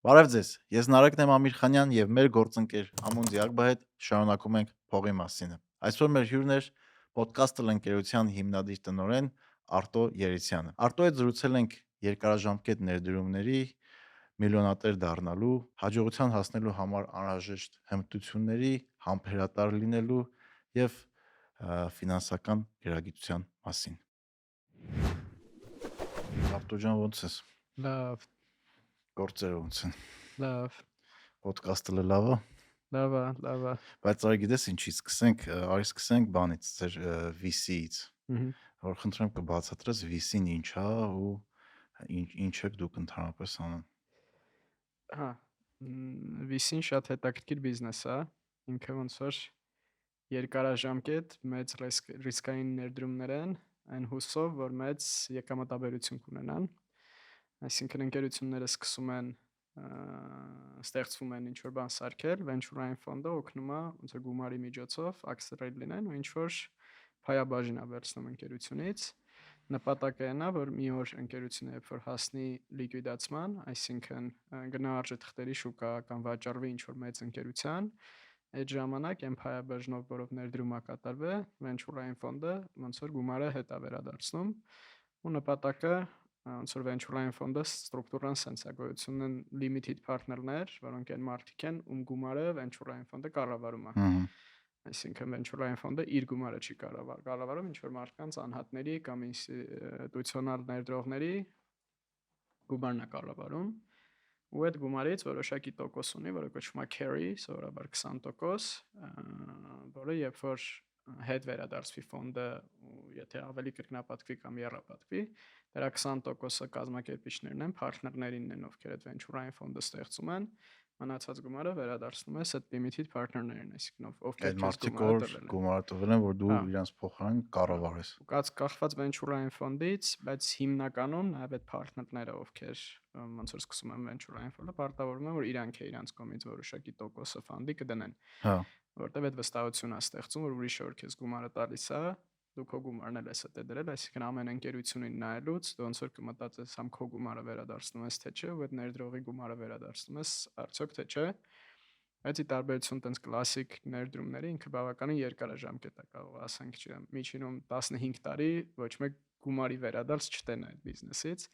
Բարև ձեզ, ես Նարեկն եմ Ամիրխանյան եւ մեր գործընկեր Ամուն Զիակբա հետ շարունակում ենք փողի մասինը։ Այսօր մեր հյուրն է Podcaster ընկերության հիմնադիր տնօրեն Արտո Երիցյանը։ Արտո հետ զրուցել ենք երկարաժամկետ ներդրումների, միլիոնատեր դառնալու, հաջողության հասնելու համար անհրաժեշտ հմտությունների, համբերատար լինելու եւ ֆինանսական գերագիտության մասին։ Արտո ջան, ո՞նց ես։ Լավ, Գործերը ո՞նց են։ լավ, Podcaster-ը լավ է։ լավ։ Բայց արի գիտես ինչից սկսենք, արի սկսենք բանից, ձեր VC-ից։ Որ խնդրեմ կբացատրես VC-ն ինչ է ու ինչ եք դուք ընդհանրապես անում։ Հա, VC-ն շատ հետաքրքիր բիզնես է, ինքը ոնց որ երկարաժամկետ մեծ ռիսկային ներդրումներ են, այն հուսով, որ մեծ եկամտաբերություն կունենան։ Այսինքն ընկերությունները սկսում են ստեղծվում են ինչ-որ բան սարքել, venture-ային ֆոնդը օգնում է ոնց որ գումարի միջոցով accelerate լինեն ու ինչ-որ փայաբաժին է վերցնում ընկերությունից։ Նպատակը այն է, որ մի օր ընկերությունը երբ որ հասնի լիկվիդացման, այսինքն գնա արժե թղթերի շուկա կամ վաճառվի ինչ-որ մեծ ընկերության, այդ ժամանակ այն փայաբաժնով, որով ներդրում է կատարվել, venture-ային ֆոնդը ոնց որ գումարը հետ է վերադարձնում ու նպատակը ոնց որ venture-ային ֆոնդը ստրուկտուրան սենց է գոյություն ունեն limited partner-ներ, որոնք այն մարդիկ են, ում գումարը venture-ային ֆոնդը կառավարում է։ Այսինքն venture-ային ֆոնդը իր գումարը չի կառավարում, ինչ որ մարդկանց անհատների կամ ինստիտուցիոնալ ներդրողների գումարն է կառավարում։ Ու այդ գումարից որոշակի տոկոս ունի, որը կոչվում է carry, սովորաբար 20%, որը երբ որ հետ վերադարձվի ֆոնդը, եթե ավելի կրկնապատկվի կամ եռապատկվի, դրա 20%-ը կազմակերպիչներն են, partner-ներին են, ովքեր այդ venture-ային ֆոնդը ստեղծում են, մնացած գումարը վերադարձնում ես այդ limited partner-ներին, այսինքն ովքեր քեզ գումարը տվել են։ Գումարը տվել են, որ դու իրանց փոխարեն կառավարես։ Կախված venture-ային ֆոնդից, բայց հիմնականում նաև այդ partner-ները, ովքեր ոնց որ սկսում են venture-ային ֆոնդը, պարտավորվում են, որ իրանք է իրանց կողմից որոշակի տոկոսը ֆոնդի կդնեն։ Հա։ Որտեվ այդ վստահությունն է ստեղծում, որ ուրիշը որ քեզ գումարը տալիս է, դու քո գումարն էլ ես դե դրել, այսինքն ամեն ընկերությունին նայելուց դու ոնց որ կմտածես համ քո գումարը վերադարձնում ես թե չէ, ու այդ ներդրողի գումարը վերադարձնում ես արդյոք թե չէ։ Բայց ի տարբերություն տենց կլասիկ ներդրումների ինքը բավականին երկարաժամկետ է, կարող ասենք, չգիտեմ, միջինում 15 տարի ոչ մեկ գումարի վերադարձ չտենա այդ բիզնեսից։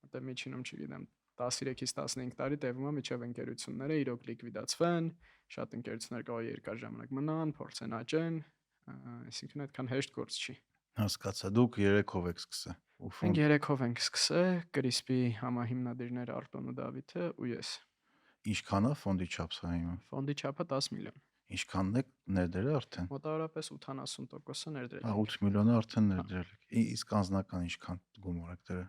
Որտեղ միջինում, չգիտեմ, 13-ից 15 տարի տևում է մինչև ընկերությունները իրոք լիկվիդացվեն, շատ ընկերություններ կարող երկար ժամանակ մնան, փորձեն աճեն, այսինքն այդքան հեշտ գործ չի։ Հասկացա, դուք 3-ով եք սկսել։ Մենք 3-ով ենք սկսել, Կրիսպի համահիմնադիրները Արտոն ու Դավիթը ու ես։ Ինչքան է ֆոնդի չափսը հիմա։ Ֆոնդի չափը 10 միլիոն։ Ինչքանն եք ներդրել արդեն։ Մոտավորապես 80%-ը ներդրել ենք։ 8 միլիոնը արդեն ներդրել եք։ Իսկ անձնական ինչքան գումար եք դրել։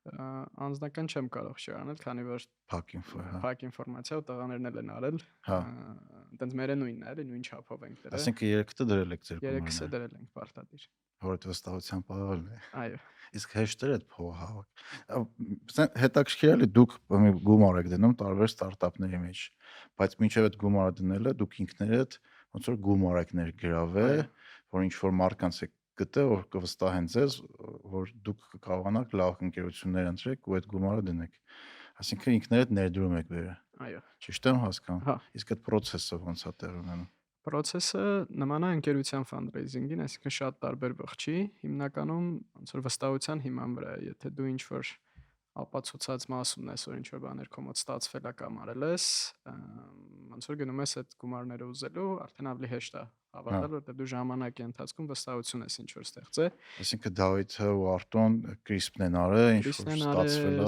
Անձնական չեմ կարող շերանել, քանի որ փակ ինֆորմացիա ու տղաներն էլ են արել։ Այտենց մերը նույնն է, էլի նույն չափով ենք դրել։ Այսինքն 3-ը դրել եք ձեր գումարը։ 3-ը դրել ենք պարտադիր։ Որդ վստահության պահանջն է։ Այո։ Իսկ հեշտ է այդ փողը հավաք։ Հետաքրքիր է, դուք գումար եք դնում տարբեր ստարտափների մեջ, բայց մինչև այդ գումարը դնելը դուք ինքներդ ոնց որ գումար եք ներգրավել, որ ինչ որ մարկանց եք գտել, որ կվստահեն ձեզ, որ դուք կկարողանաք լավ ընկերություններ ընտրեք ու այդ գումարը դնեք։ Այսինքն ինքներդ ներդրում եք վերը։ Այո։ Ճիշտ եմ հասկանում։ Իսկ այդ process-ը ոնց է տեղ ունենում։ Process-ը նման է ընկերության fundraising-ին, այսինքն շատ տարբերվող չի, հիմնականում ոնց որ վստահության հիման վրա է, եթե դու ինչ որ ապացուցած մաս ունես, որ ինչ որ բաներ քո մոտ ստացվել է կամ արել ես, ոնց որ գնում ես այդ գումարները ուզելու, արդեն ավելի հեշտ է հավատալ, որտեղ դու ժամանակի ընթացքում վստահություն ես ինչ որ ստեղծել։ Այսինքն Դավիթը ու Արտոն Կրիսպն են արել, ինչ որ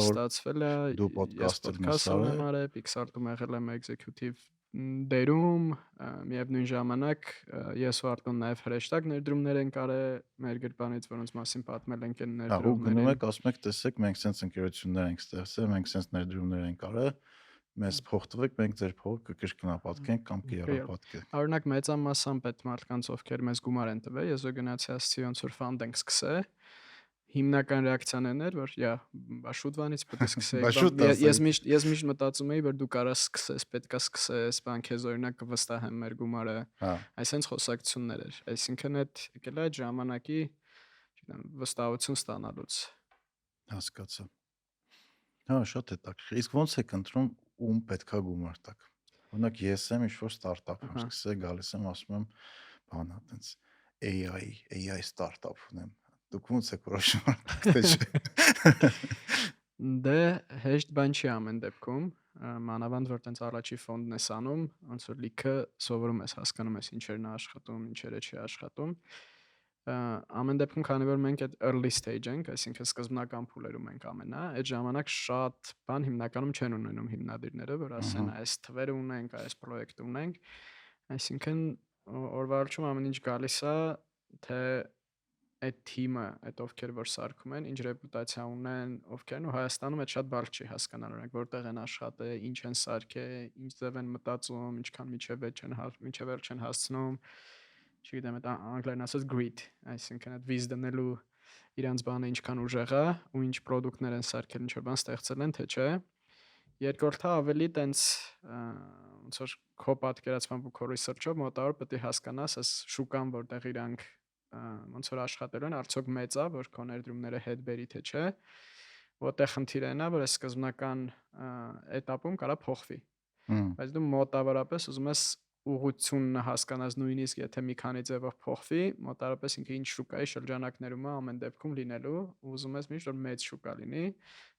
ստացվել է, դու podcast-ը եմ արել, Pixar-ում եղել եմ executive դերում, միևնույն ժամանակ ես ու Արտոն նաև հրեշտակ ներդրումներ ենք արել մեր գրպանից, որոնց մասին պատմել ենք այն ներդրումներին։ Գնում եք, ասում եք, տեսեք, մենք sense ընկերություններ ենք ստեղծել, մենք sense ներդրումներ ենք արել, մեզ փող տվեք, մենք ձեր փողը կկրկնապատկենք կամ կեռապատկենք։ Օրինակ մեծամասամբ այդ մարդկանց, ովքեր մեզ գումար են տվել, ես գնացի ասացի ոնց որ ֆանդ ենք սկսել, հիմնական ռեակցիան էր, որ շուտվանից պետք է սկսեի։ Ես միշտ մտածում էի, որ դու կարաս սկսես, պետքա սկսես, բան քեզ օրինակ կվստահեմ մեր գումարը։ Այսինքն խոսակցություններ էր։ Այսինքն այդ եկել է այդ ժամանակի, չգիտեմ, վստահություն ստանալուց։ Հասկացա։ Հա, շատ հետաքրքիր։ Իսկ ո՞նց եք ընտրում ում պետքա գումար տաք։ Օրինակ ես եմ ինչ-որ ստարտափ եմ Ահա։ սկսել, գալիս եմ, ասում եմ, բանա, տենց AI ստարտափ ունեմ։ Դուք ո՞նց եք որոշում արտակ թե չէ։ Դե հեշտ բան չի ամեն դեպքում, մանավանդ որ տենց առաջի ֆոնդն ես անում, ոնց որ լիքը սովորում ես, հասկանում ես ինչերն է աշխատում, ինչերը չի աշխատում։ Ամեն դեպքում, քանի որ մենք այդ early stage ենք, այսինքն սկզբնական փուլերում ենք ամենա, այդ ժամանակ շատ բան հիմնականում չեն ունենում հիմնադիրները, որ ասեն այս թվերը ունենք, այս պրոյեկտ ունենք, այսինքն օրվա վերջում ամեն ինչ գալիս է, թե այդ թիմը, այդ ովքեր որ սարքում են, ինչ ռեպուտացիա ունեն, ովքեր են ու Հայաստանում այդ շատ բարդ չի հասկանալ, օրինակ որտեղ են աշխատել, ինչ են սարքել, ինչ ձև են մտածում, ինչքան միջև վերջ են հասցնում, չգիտեմ, այդ անգլերեն ասած grit, այսինքն այդ վիզ դնելու իրանց բանը ինչքան ուժեղ է ու ինչ պրոդուկտներ են սարքել, ինչ որ բան ստեղծել են, թե չէ։ Երկրորդը ավելի տենց ոնց որ քո պատկերացմամբ ու քո research-ով մոտավոր պետք է հասկանաս այս շուկան, որտեղ իրանք ոնց որ աշխատելու են, արդյոք մեծ է, որ քո ներդրումները հետ բերի թե չէ, որտեղ խնդիրը նա, որ այս սկզբնական этаպում կարա փոխվի։ Բայց դու մոտավորապես ուզում ես ուղղությունն հասկանաս, նույնիսկ եթե մի քանի ձևով փոխվի, մոտավորապես ինքը ինչ շուկայի շրջանակներում է ամեն դեպքում լինելու, ուզում ես միշտ որ մեծ շուկա լինի,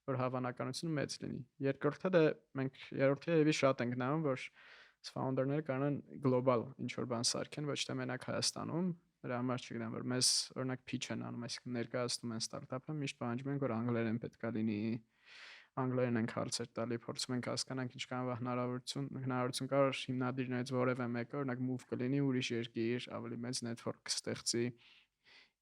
որ հավանականությունը մեծ լինի։ Երկրորդը դե մենք երրորդը երևի շատ ենք նայում, որ founder-ները կարողան գլոբալ ինչ որ բան սարքեն, ոչ թե մենակ Հայաստանում։ Դրա համար չգիտեմ, որ մեզ օրինակ pitch են անում, այսինքն ներկայացնում են ստարտափը, միշտ պահանջում են, որ անգլերեն պետքա լինի, անգլերեն ենք հարցեր տալի, փորձում ենք հասկանանք ինչքան հնարավորություն կա որ հիմնադիրներից որևէ մեկը օրինակ move կլինի ուրիշ երկիր, ավելի մեծ network կստեղծի։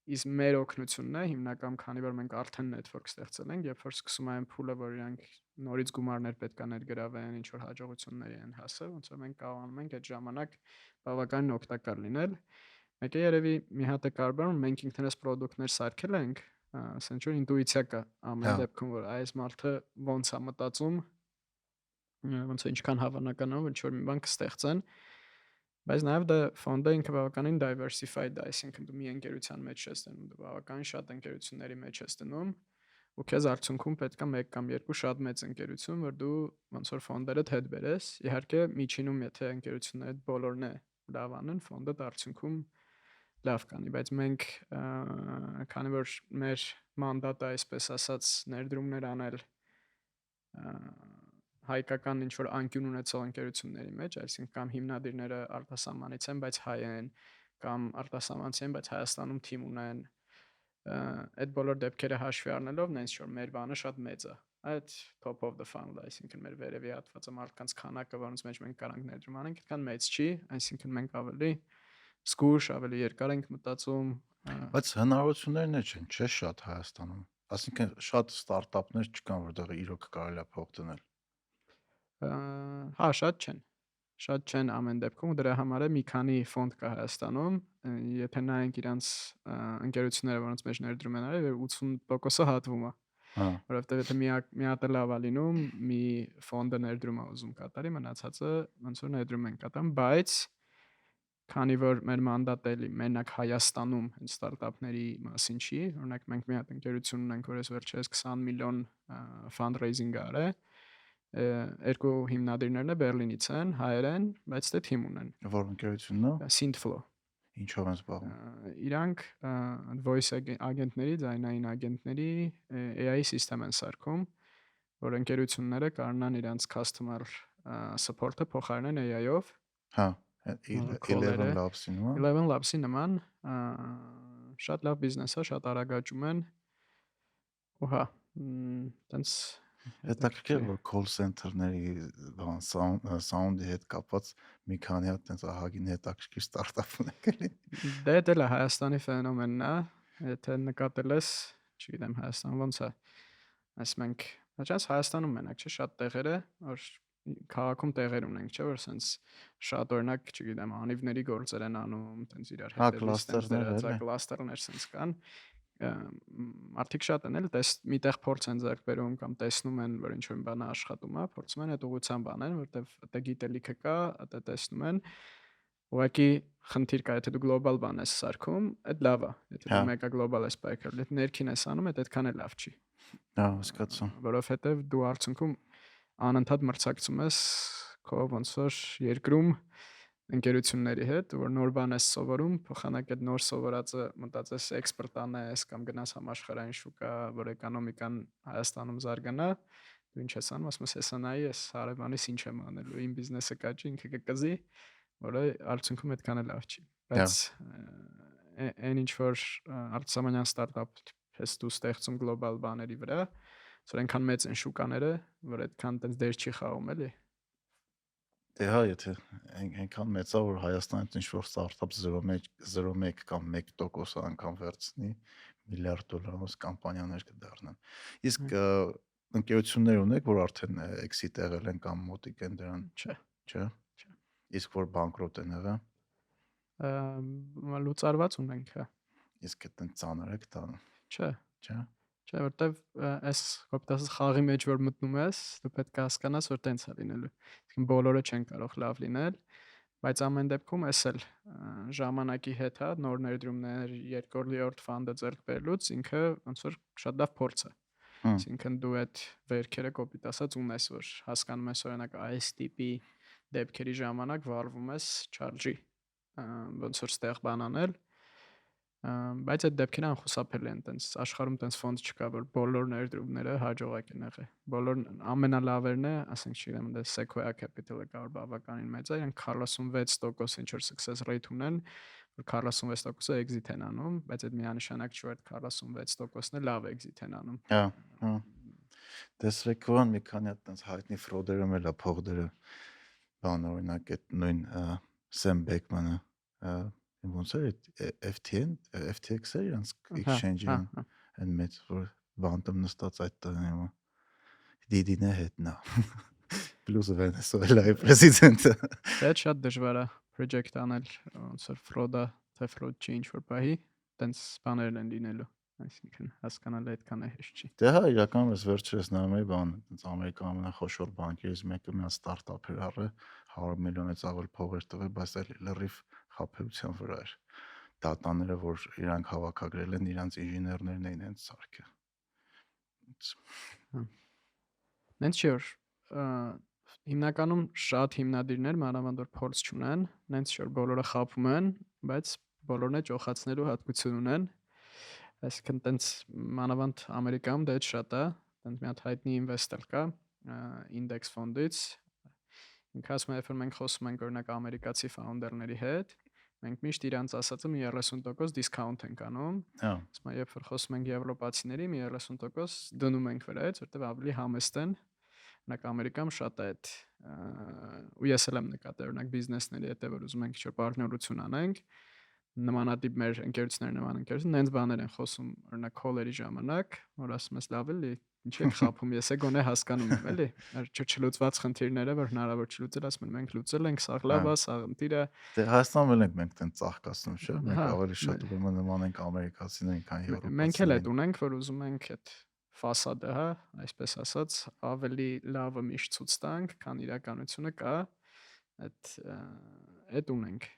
Իսկ մեր օգնությունն է հիմնական, քանի որ մենք արդեն network ստեղծել ենք, երբ որ սկսում են փուլը, որ իրանք նորից գումարներ պետքա ներգրավեն, ինչ որ հաջողությունների են հասել, ոնց որ մենք կարողանում ենք այդ ժամանակ բավականին օգտակար լինել։ Մեկը երևի մի հատ է կարևոր, մենք ինքներս պրոդուկտներ սարքել ենք, ասենք որ ինտուիցիա կա ամեն դեպքում, որ այս մարդը ոնց է մտածում, ոնց է ինչքան հավանական է, որ ինչ որ մի բան կստեղծեն, բայց նաև դա ֆոնդը ինքը բավականին diversified է, այսինքն դու մի ընկերության մեջ չես դնում, դու բավականին շատ ընկերությունների մեջ ես դնում, ու քեզ արդյունքում պետքա մեկ կամ երկու շատ մեծ ընկերություն, որ դու ոնց որ ֆոնդերդ հետ բերես, իհարկե միջինում եթե ընկերությունները բոլորն է լավ անեն, ֆոնդը արդյունքում լավ կանի, բայց մենք քանի որ մեր մանդատը այսպես ասած ներդրումներ անել հայկական ինչ որ անկյուն ունեցող ընկերությունների մեջ, այսինքն կամ հիմնադիրները արտասահմանից են, բայց հայ են, կամ արտասահմանցի են, բայց Հայաստանում թիմ ունեն, այդ բոլոր դեպքերը հաշվի առնելով, նենց որ մեր բանը շատ մեծ է, այդ top of the funnel, այսինքն մեր վերևի հատվածը մարդկանց քանակը, որոնց մեջ մենք կարանք ներդրում անենք, այդքան մեծ չի, այսինքն մենք ավելի զգուշ, ավելի երկար ենք մտածում։ Բայց հնարավորություններն չեն, չէ՞ շատ Հայաստանում։ Այսինքն շատ ստարտափներ չկան, որտեղ իրոք կարելի է փող դնել։ Հա, շատ չեն ամեն դեպքում, դրա համար է մի քանի ֆոնդ կա Հայաստանում, եթե նայենք իրանց ընկերությունները, որոնց մեջ ներդրում են արել, 80%-ը հատվում է, որովհետև եթե մի հատ լավ է լինում, մի ֆոնդը ներդրում է ուզում կատարի, մնացածը ոնց որ ներդրում են կատարում, բայց քանի որ մեր մանդատը էլի մենակ Հայաստանում հենց ստարտափների մասին չի, օրինակ մենք մի հատ ընկերություն ունենք, որ վերջերս 20 միլիոն fundraising արել, երկու հիմնադիրներն է Բերլինից են, հայեր են, բայց դե թիմ ունեն։ Որ ընկերությունն է։ Synthflow։ Ինչով են զբաղվում։ Իրանք voice agentների, ձայնային agentների AI system են սարքում, որ ընկերությունները կարողանան իրանց customer support-ը փոխարինեն AI-ով։ Հա, 11 Labs-ի նման։ 11 Labs-ի նման, շատ լավ բիզնես է, շատ արագ աճում են։ Ու հա, տենց հետաքրքիր որ call center-ների բան sound-ի հետ կապված մի քանի հատ տենց ահագին հետաքրքիր ստարտափ ունենք էլի։ Դե դա էլ է Հայաստանի ֆենոմենն է, եթե նկատել ես, չգիտեմ Հայաստան ոնց է, այս մենք հաճախ Հայաստանում մենակ չէ, շատ տեղեր է, որ քաղաքում տեղեր ունենք, չէ, որ սենց շատ օրինակ, չգիտեմ, անիվների գործեր են անում, տենց իրար հետևից տենց դրածա կլաստերներ սենց կան, մարդիկ շատ են էլ մի տեղ փորձ են ձեռք բերում կամ տեսնում են, որ ինչ-որ բան աշխատում է, փորձում են այդ ուղղությամբ անեն, որտեվ դա գիտելիքը կա, դա տեսնում են։ Ուղղակի խնդիր կա, եթե դու գլոբալ բան ես սարքում, այդ լավ է, եթե դու մեկը գլոբալ ես պայքարել, եթե ներքին ես անում, այդ այդքան էլ լավ չի։ Հա, հասկացա։ Որովհետև դու արդյունքում անընդհատ մրցակցում ես քո ոնց որ երկրում ընկերությունների հետ, որ նոր բան ես սովորում, փոխանակ այդ նոր սովորածը մտածես էքսպորտ անես կամ գնաս համաշխարհային շուկա, որ էկոնոմիկան Հայաստանում զարգանա, դու ինչ ես անում, ասում ես հեսա նայի, ես հարևանիս ինչ եմ անելու, իմ բիզնեսը կաճի, ինքը կկզի, որը արդյունքում այդքան էլ լավ չի։ Բայց այն ինչ որ արտասահմանյան ստարտափ ես դու ստեղծում գլոբալ բաների վրա, որ այնքան մեծ են շուկաները, որ այդքան տենց դեր չի խաղում էլի։ Դե հա, եթե այնքան մեծ է, որ Հայաստանից ինչ-որ ստարտափ 0.1 կամ 1% անգամ վերցնի, միլիարդ դոլարով կամպանիաներ կդառնան։ Իսկ ընկերություններ ունեք, որ արդեն exit եղել են կամ մոտիկ են դրան, չէ։ Իսկ որ բանկրոտ են եղել։ Լուծարված ունենք, հա։ Իսկ այդտեն ծանր եք տանը։ Չէ, որտեվ այս կոպտասը խաղի մեջ որ մտնում ես, դու պետք է հասկանաս, որ տենց է լինելու։ Իսկ բոլորը չեն կարող լավ լինել, բայց ամեն դեպքում էս էլ ժամանակի հետ, հա, նոր ներդրումներ, երկրորդ ֆանդը ձեռք բերելուց ինքը ոնց որ շատ լավ փորձ է։ Այսինքն դու այդ վերքերը կոպիտ ասած ունես, որ հասկանում ես օրինակ այս տիպի դեպքերի ժամանակ վարվում ես charge-ի, ոնց որ ստեղ բան անել, բայց այդ դեպքերը անխուսափելի են, տենց աշխարհում տենց ֆոնդ չկա, որ բոլոր ներդրումները հաջողակ են եղել։ Բոլոր ամենալավերն է, ասենք չգիտեմ, դե Sequoia Capital-ը կար բավականին մեծ է, իրենք 46% ինչ որ success rate ունեն, որ 46%-ը exit են անում, բայց այդ միանշանակ չի, որ 46%-ն է լավ exit են անում։ Հա։ Տեսրեք, որ մի քանի հատ տենց հայտնի ֆրոդերը մելա փողդերը բան օրինակ այդ նույն Sam Beckman-ը ոնց է FTX-ը իրանց exchange-ը այն մեծ որ բանտում նստած այդ տանը Didi-ն է հետնա պլյուս Վենեսուելայի պրեզիդենտը Դա շատ դժվար է project անել ոնց որ ֆրոդա թե ֆրոդ չի ինչ որ բահի տենց բաներ են լինելու այսինքն հասկանալը այդքան է հեշտ չի դե հա իրականում ես վերջերս նայում էի բան տենց Ամերիկայի ամենախոշոր բանկերից մեկը մի ստարտափ էր առել 100 միլիոնից ավել փող էր տվել բայց այլ լրիվ խաբեության վրա էր դատաները որ իրանք հավաքագրել են իրանց ինժեներներն էին հենց սարքը նենց չի որ հիմնականում շատ հիմնադիրներ մանավանդ որ փորձ չունեն նենց չի որ բոլորը խաբում են բայց բոլորն է ճոխացնելու հատկություն ունեն այսինքն տենց մանավանդ Ամերիկայում դա այդ շատ է տենց մի հատ հայտնի ինվեստոր կա index ֆոնդից ինքը ասում է որ մենք խոսում ենք օրինակ ամերիկացի ֆաունդերների հետ մենք միշտ իրանց ասածը մի 30% դիսկաունտ ենք անում ասում եմ երբ որ խոսում ենք եվրոպացիների մի 30% դնում ենք վրայից որտեղ ավելի համեստ են օրինակ Ամերիկայում շատ է այդ ու ես էլ եմ նկատել օրինակ բիզնեսների հետ որ ուզում ենք ինչ-որ պարտներություն անենք նմանատիպ մեր ընկերությունների նման ընկերություն նենց բաներ են խոսում օրինակ քոլերի ժամանակ որ ասում ես լավ էլի ինչ եք խափում ես է գոնե հասկանում եմ էլի չլուծված խնդիրները որ հնարավոր չլուծել ասում են մենք լուծել ենք սաղ լավ է սաղ ընտիրը դե Հայաստանում էլ ենք մենք տենց ծաղկացնում չէ մենք ավելի շատ ուրեմն նման ենք ամերիկացիներին քան եվրոպացիներին մենք էլ այդ ունենք որ ուզում ենք այդ ֆասադը հա այսպես ասած ավելի լավը միշտ ցույց տանք քան իրականությունը կա այդ ունենք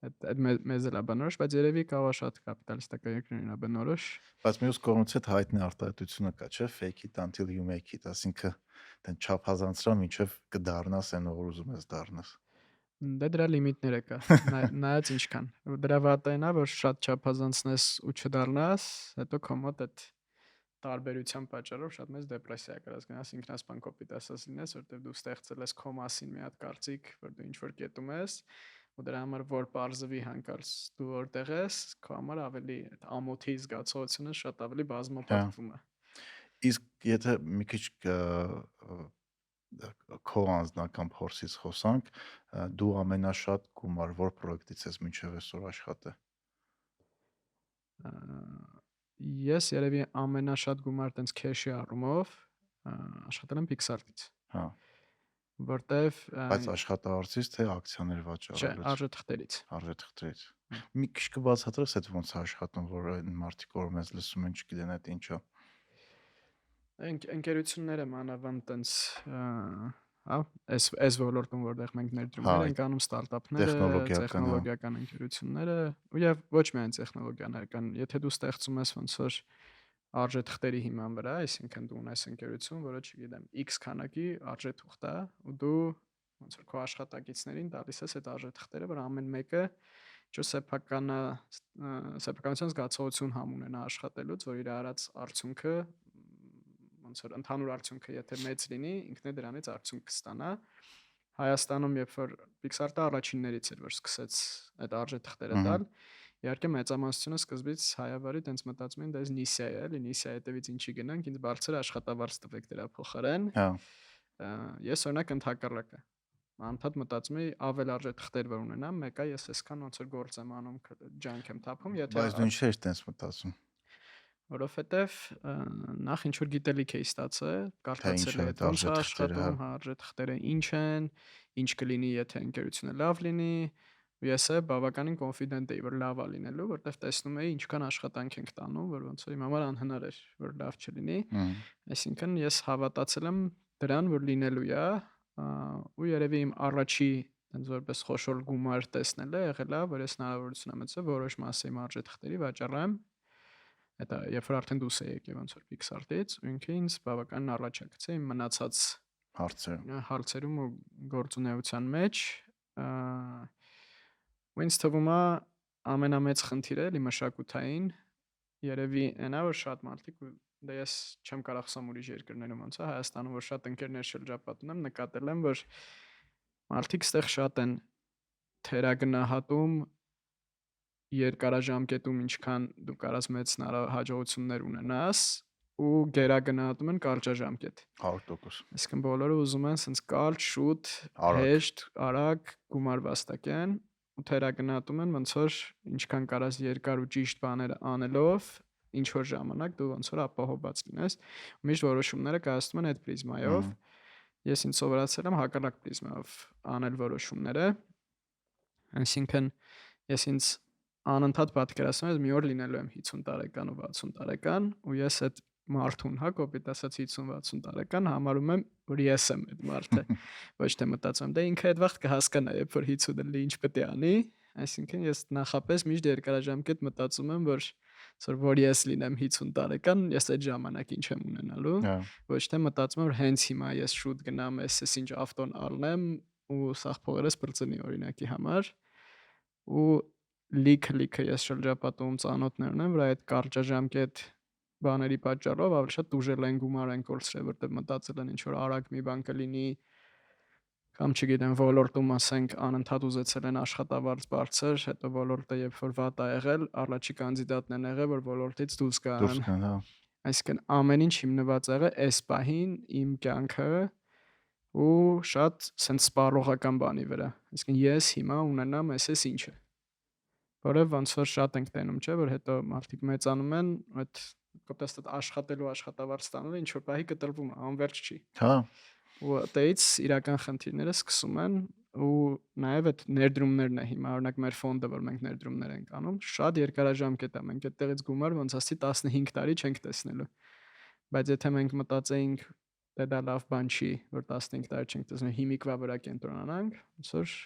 այդ մեզ էլ է բնորոշ, բայց երևի կարող է շատ կապիտալիստական երկրներին է բնորոշ։ Բայց մյուս կողմից այդ հայտնի արտահայտությունը կա, չէ՞, fake it until you make it, ասինքն դեն չափազանցրա մինչև կդառնաս այն որ ուզում ես դառնաս։ Դե դրա լիմիտները կա, նայած ինչքան։ Դրա վատայինա, որ շատ չափազանցնես ու չդառնաս, հետո քո մոտ այդ տարբերության պատճառով շատ մեծ դեպրեսիա կրած գնաս ինքնասպան կոպիտ ասած լինես, որտեղ դու ստեղծել ես քո մասին մի հատ կարծիք, որ դու ինչ որ կետում ես ու դրա համար որ parзվի հանկարծ դու որտեղ ես քո համար ավելի ամոթի զգացողությունը շատ ավելի բազմապատկվում է իսկ եթե մի քիչ քո անձնական փորձից խոսանք դու ամենաշատ գումար որ պրոյեկտից ես մինչև այսօր աշխատել ես երևի ամենաշատ գումար տենց քեշի առումով աշխատել եմ Pixar-ից հա որտեվ բայց աշխատավարձից թե ակցիաներ վաճառելուց չէ արժեթղթերից մի քիչ կբացատրես այդ ոնց է աշխատում որ այն մարդիկ որ մեզ լսում են չգիտեն այդ ինչա ընկերությունները մանավանդ տենց հա այս ոլորտում որտեղ մենք ներդրումներ ենք անում ստարտափները տեխնոլոգիական ընկերությունները ու եւ ոչ միայն տեխնոլոգիաներ կան եթե դու ստեղծում ես ոնց որ արժեթղթերի հիման վրա, այսինքն դու ունես ընկերություն, որը չգիտեմ, X քանակի արժեթուղթ է, ու դու ոնց որ քո աշխատակիցներին տալիս ես այդ արժեթղթերը, որ ամեն մեկը ինչ-որ սեփականության զգացողություն համ ունենա աշխատելուց, որ իր արած արդյունքը ոնց որ ընդհանուր արդյունքը եթե մեծ լինի, ինքն է դրանից արդյունք կստանա։ Հայաստանում երբ որ Pixar-ը առաջիններից էր, որ սկսեց այդ արժեթղթերը տալ, իհարկե մեծամասնությունը սկզբից հայավարի տենց մտածում էին, դա նիսիա է, էլի նիսիա հետևից ինչի գնանք, ինձ բարձր աշխատավարձ տվեք դրա փոխարեն։ Ես օրինակ ընդհակառակը անդադ մտածում էի ավել արժեթղթեր որ ունենամ, մեկը ես այսքան ոնց որ գործ եմ անում, ջանք եմ թափում, եթե Բայց դու ինչ ես տենց մտածում։ Որովհետև նախ ինչ որ գիտելիք էի ստացել, կարդացել եմ ոնց է աշխատում, արժեթղթերը ինչ են, ինչ կլինի, եթե ընկերությունը լավ լինի, ու ես բավականին կոնֆիդենտ էի, որ լավ է լինելու, որտեղ տեսնում էի ինչքան աշխատանք ենք տանում, որ ոնց որ իմ համար անհնար էր, որ լավ չլինի։ Այսինքն ես հավատացել եմ դրան, որ լինելու է, ու երևի իմ առաջի այնց որպես խոշոր գումար տեսնելը եղել է, որ ես հնարավորություն եմ ունեցել որոշ մասը իմ արժեթղթերի վաճառեմ։ Դա երբ որ արդեն դուրս է եկել ոնց որ Pixar-ից, ու ինքը ինձ բավականին առաջ է գցել իմ մնացած հարցերում ու գործունեության մեջ, ու ինձ թվում է ամենամեծ խնդիրը էլի մշակութային, երևի այնա որ շատ մարդիկ, դե ես չեմ կարող ասեմ ուրիշ երկրներում ոնց է, Հայաստանում որ շատ ընկերներ շրջապատ ունեմ, նկատել եմ, որ մարդիկ ստեղ շատ են թերագնահատում երկարաժամկետում ինչքան դու կարաս մեծ հաջողություններ ունենաս ու գերագնահատում են կարճաժամկետ 100%։ Այսինքն բոլորը ուզում են սենց կարճ, շուտ, հեշտ, արագ գումար վաստակեն ու թերագնահատում են ոնց որ ինչքան կարաս երկար ու ճիշտ բաներ անելով ինչ որ ժամանակ դու ոնց որ ապահովված լինես ու միշտ որոշումները կայացնում են այդ պրիզմայով ես ինձ սովորացել եմ հակառակ պրիզմայով անել որոշումները այսինքն ես ինձ անընդհատ պատկերացնում եմ մի օր լինելու եմ 50 տարեկան ու 60 տարեկան ու ես այդ մարդուն կոպիտ ասած 50-60 տարեկան համարում եմ որ ես եմ այդ մարդը ոչ թե մտածում դե ինքը այդ վաղ կհասկանա երբ որ 50 դնի ինչ պետք է անի այսինքն ես նախապես միշտ երկարաժամկետ մտածում եմ որ ես լինեմ 50 տարեկան ես այդ ժամանակ ինչ եմ ունենալու ոչ թե մտածում եմ որ հենց հիմա ես շուտ գնամ ես ինչ ավտոն առնեմ ու սաղ փողերս բրծնի օրինակի համար ու լիքը ես շրջապատում ծանոթներ ունեմ, որ այդ կարճաժամկետ բաների պատճառով ավելի շատ ուժել են գումար են կորցրել, որտեղ մտածել են ինչ որ արագ մի բան կլինի կամ չգիտեմ ոլորտում ասենք անընդհատ ուզեցել են աշխատավարձ բարձր, հետո ոլորտը երբ որ վատ է եղել, առաջի կանդիդատն են եղել, որ ոլորտից դուրս գան։ Այսինքն ամեն ինչ հիմնված է եղել այս պահին իմ կյանքը ու շատ սենց սպառողական բանի վրա։ Այսինքն ես հիմա ունենամ այս ինչը որը ոնց որ շատ ենք տենում, չէ, որ հետո մարդիկ մեծանում են, այդ կոպտաստ աշխատելու աշխատավարձ ստանալը ինչ որ պահի կտրվում է, անվերջ չի։ Հա։ Ու այդից իրական խնդիրները սկսում են ու նաև այդ ներդրումներն է հիմա, օրինակ մեր ֆոնդը, որ մենք ներդրումներ ենք անում, շատ երկարաժամկետ է, մենք այդտեղից գումար ոնց ասի 15 տարի չենք տեսնելու։ Բայց եթե մենք մտածեինք, դե դա լավ բան չի, որ 15 տարի չենք տեսնելու, հիմիկվա վրա կենտրոնանանք, ոնց որ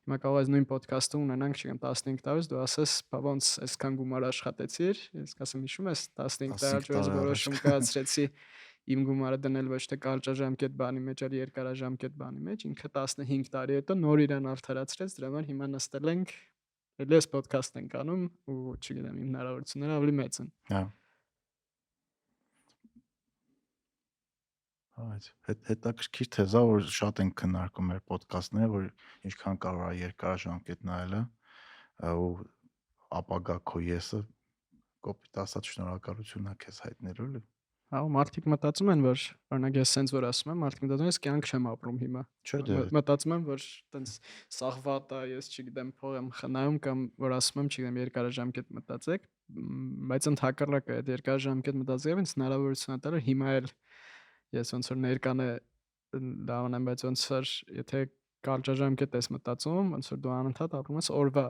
հիմա կարող ես նույն ոդքասթը ունենանք, չգիտեմ, 15 տարուց դու ասես, բա ոնց այսքան գումար աշխատեցիր, ես կասեմ, հիշում ես 15 տարի ես որոշում կայացրեցի իմ գումարը դնել ոչ թե կարճաժամկետ բանի մեջ, այլ երկարաժամկետ բանի մեջ, ինքը 15 տարի հետո նոր իրան արդարացրեց, դրա համար հիմա նստել ենք, էլի այս ոդքասթ ենք անում ու չգիտեմ, իմ հնարավորությունները ավելի մեծ են։ Հա։ Հետաքրքիր թեզա, որ շատ ենք քննարկում մեր ոդքասթները, որ ինչքան կարող է երկարաժամկետ նայելը ու ապագա քո եսը կոպիտ ասած շնորհակալություն ա քեզ հայտնելու լի։ Հա, մարդիկ մտածում են, որ օրինակ ես սենց որ ասում եմ, մարդիկ մտածում են, ես կյանք չեմ ապրում հիմա։ Մտածում եմ, որ տենց սաղ վատ է, ես չգիտեմ, փող եմ խնայում կամ որ ասում եմ, չգիտեմ, երկարաժամկետ մտածեք, բայց ընդհակառակը այդ երկարաժամկետ մտածելը ինձ հնարավորություն է տալու հիմա էլ ես ոնց որ ներկան է լավ անեմ, բայց ոնց որ եթե կարճաժամկետ ես մտածում, ոնց որ դու անընդհատ ապրում ես օրվա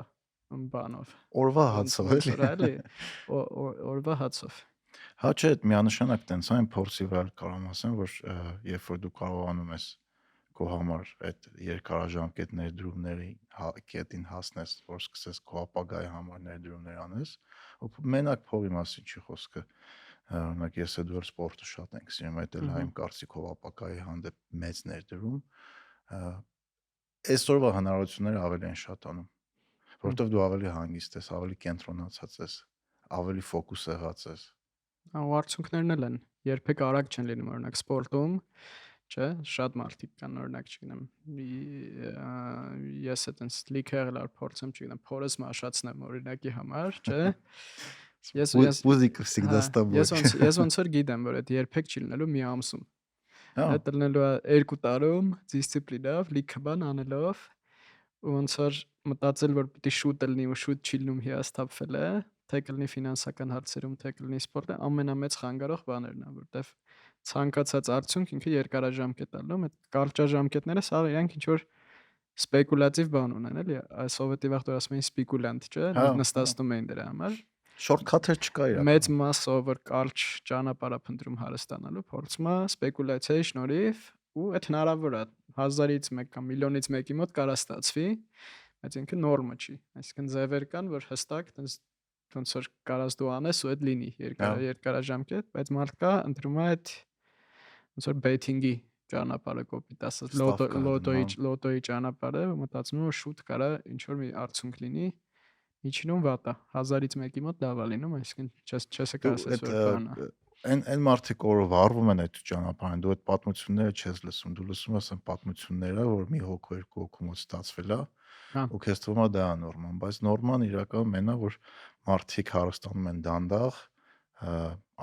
բանով։ Օրվա հացով էլի։ Օրվա հացով։ Հա չէ, միանշանակ տենց այն փորձի վրա կարող եմ ասեմ, որ երբ որ դու կարողանում ես քո համար այդ երկարաժամկետ ներդրումների կետին հասնես, որ սկսես քո ապագայի համար ներդրումներ անես, ու մենակ փողի մասին չի խոսքը։ Օրինակ ես դու սպորտը շատ ենք սիրում, այդ էլ հայ կարծիքով ապակայի հանդեպ մեծ ներդրում։ Այսօրվա հնարավորությունները ավելի են շատանում, որովհետև դու ավելի հանգիստ ես, ավելի կենտրոնացած ես, ավելի ֆոկուս եղած ես։ Ու արդյունքներն էլ են երբեք արագ չեն լինում, օրինակ սպորտում, չէ, շատ մարդիկ կան, օրինակ, չգիտեմ, ես այտենց լիքը եղել ար փորձեմ, չգիտեմ, փորս մաշացնեմ օրինակի համար, չէ։ Пузик всегда с тобой։ Ես ոնց որ գիտեմ, որ այդ երբեք չի լինելու մի ամսում։ Այդ լինելու է 2 տարում դիսցիպլինով, լիքը բան անելով, ու ոնց որ մտածել, որ պիտի շուտ լինի ու շուտ չի լինում հիասթափվել է, թե կլինի ֆինանսական հարցերում, թե կլինի սպորտը, ամենամեծ խանգարող բաներն է, որտեվ ցանկացած արդյունք ինքը երկարաժամկետ է, լո՞մ այդ կարճաժամկետները սա իրանք ինչ որ սպեկուլատիվ բան ունեն, էլի, այս սովետի վաղ ասում էին սպեկուլյանտ, չէ, նստածնում էին դրա համար։ Շորտքաթեր չկա իրական։ Մեծ մասը որ կարճ ճանապարհ փնտրում հարստանալու փորձում է սպեկուլյացիայի շնորհիվ ու այդ հնարավոր է 1000-ից 1 կամ միլիոնից 1-ի մոտ կարա ստացվի, բայց ինքը նորմը չի, այսինքն ձևեր կան, որ հստակ ոնց որ կարաս դու անես ու այդ լինի երկարաժամկետ, բայց մարդկա ընտրում է այդ ոնց որ բեթինգի ճանապարհը կոպիտ ասած լոտոյի ճանապարհը, մտածում եմ որ շուտ կարա ինչ որ մի արդյունք լինի, միջինում վատ է 1000-ից 1-ի մոտ լավ է լինում, այսինքն չես ասես որ բան է։ Այն մարդիկ որ վառվում են այդ ճանապարհին, դու այդ պատմությունները չես լսում, դու լսում ես այն պատմությունները, որ մի հոգու երկու հոգու մոտ ստացվել է, ու քեզ թվում է դա է նորման, բայց նորման իրականում մենա որ մարդիկ հարստանում են դանդաղ,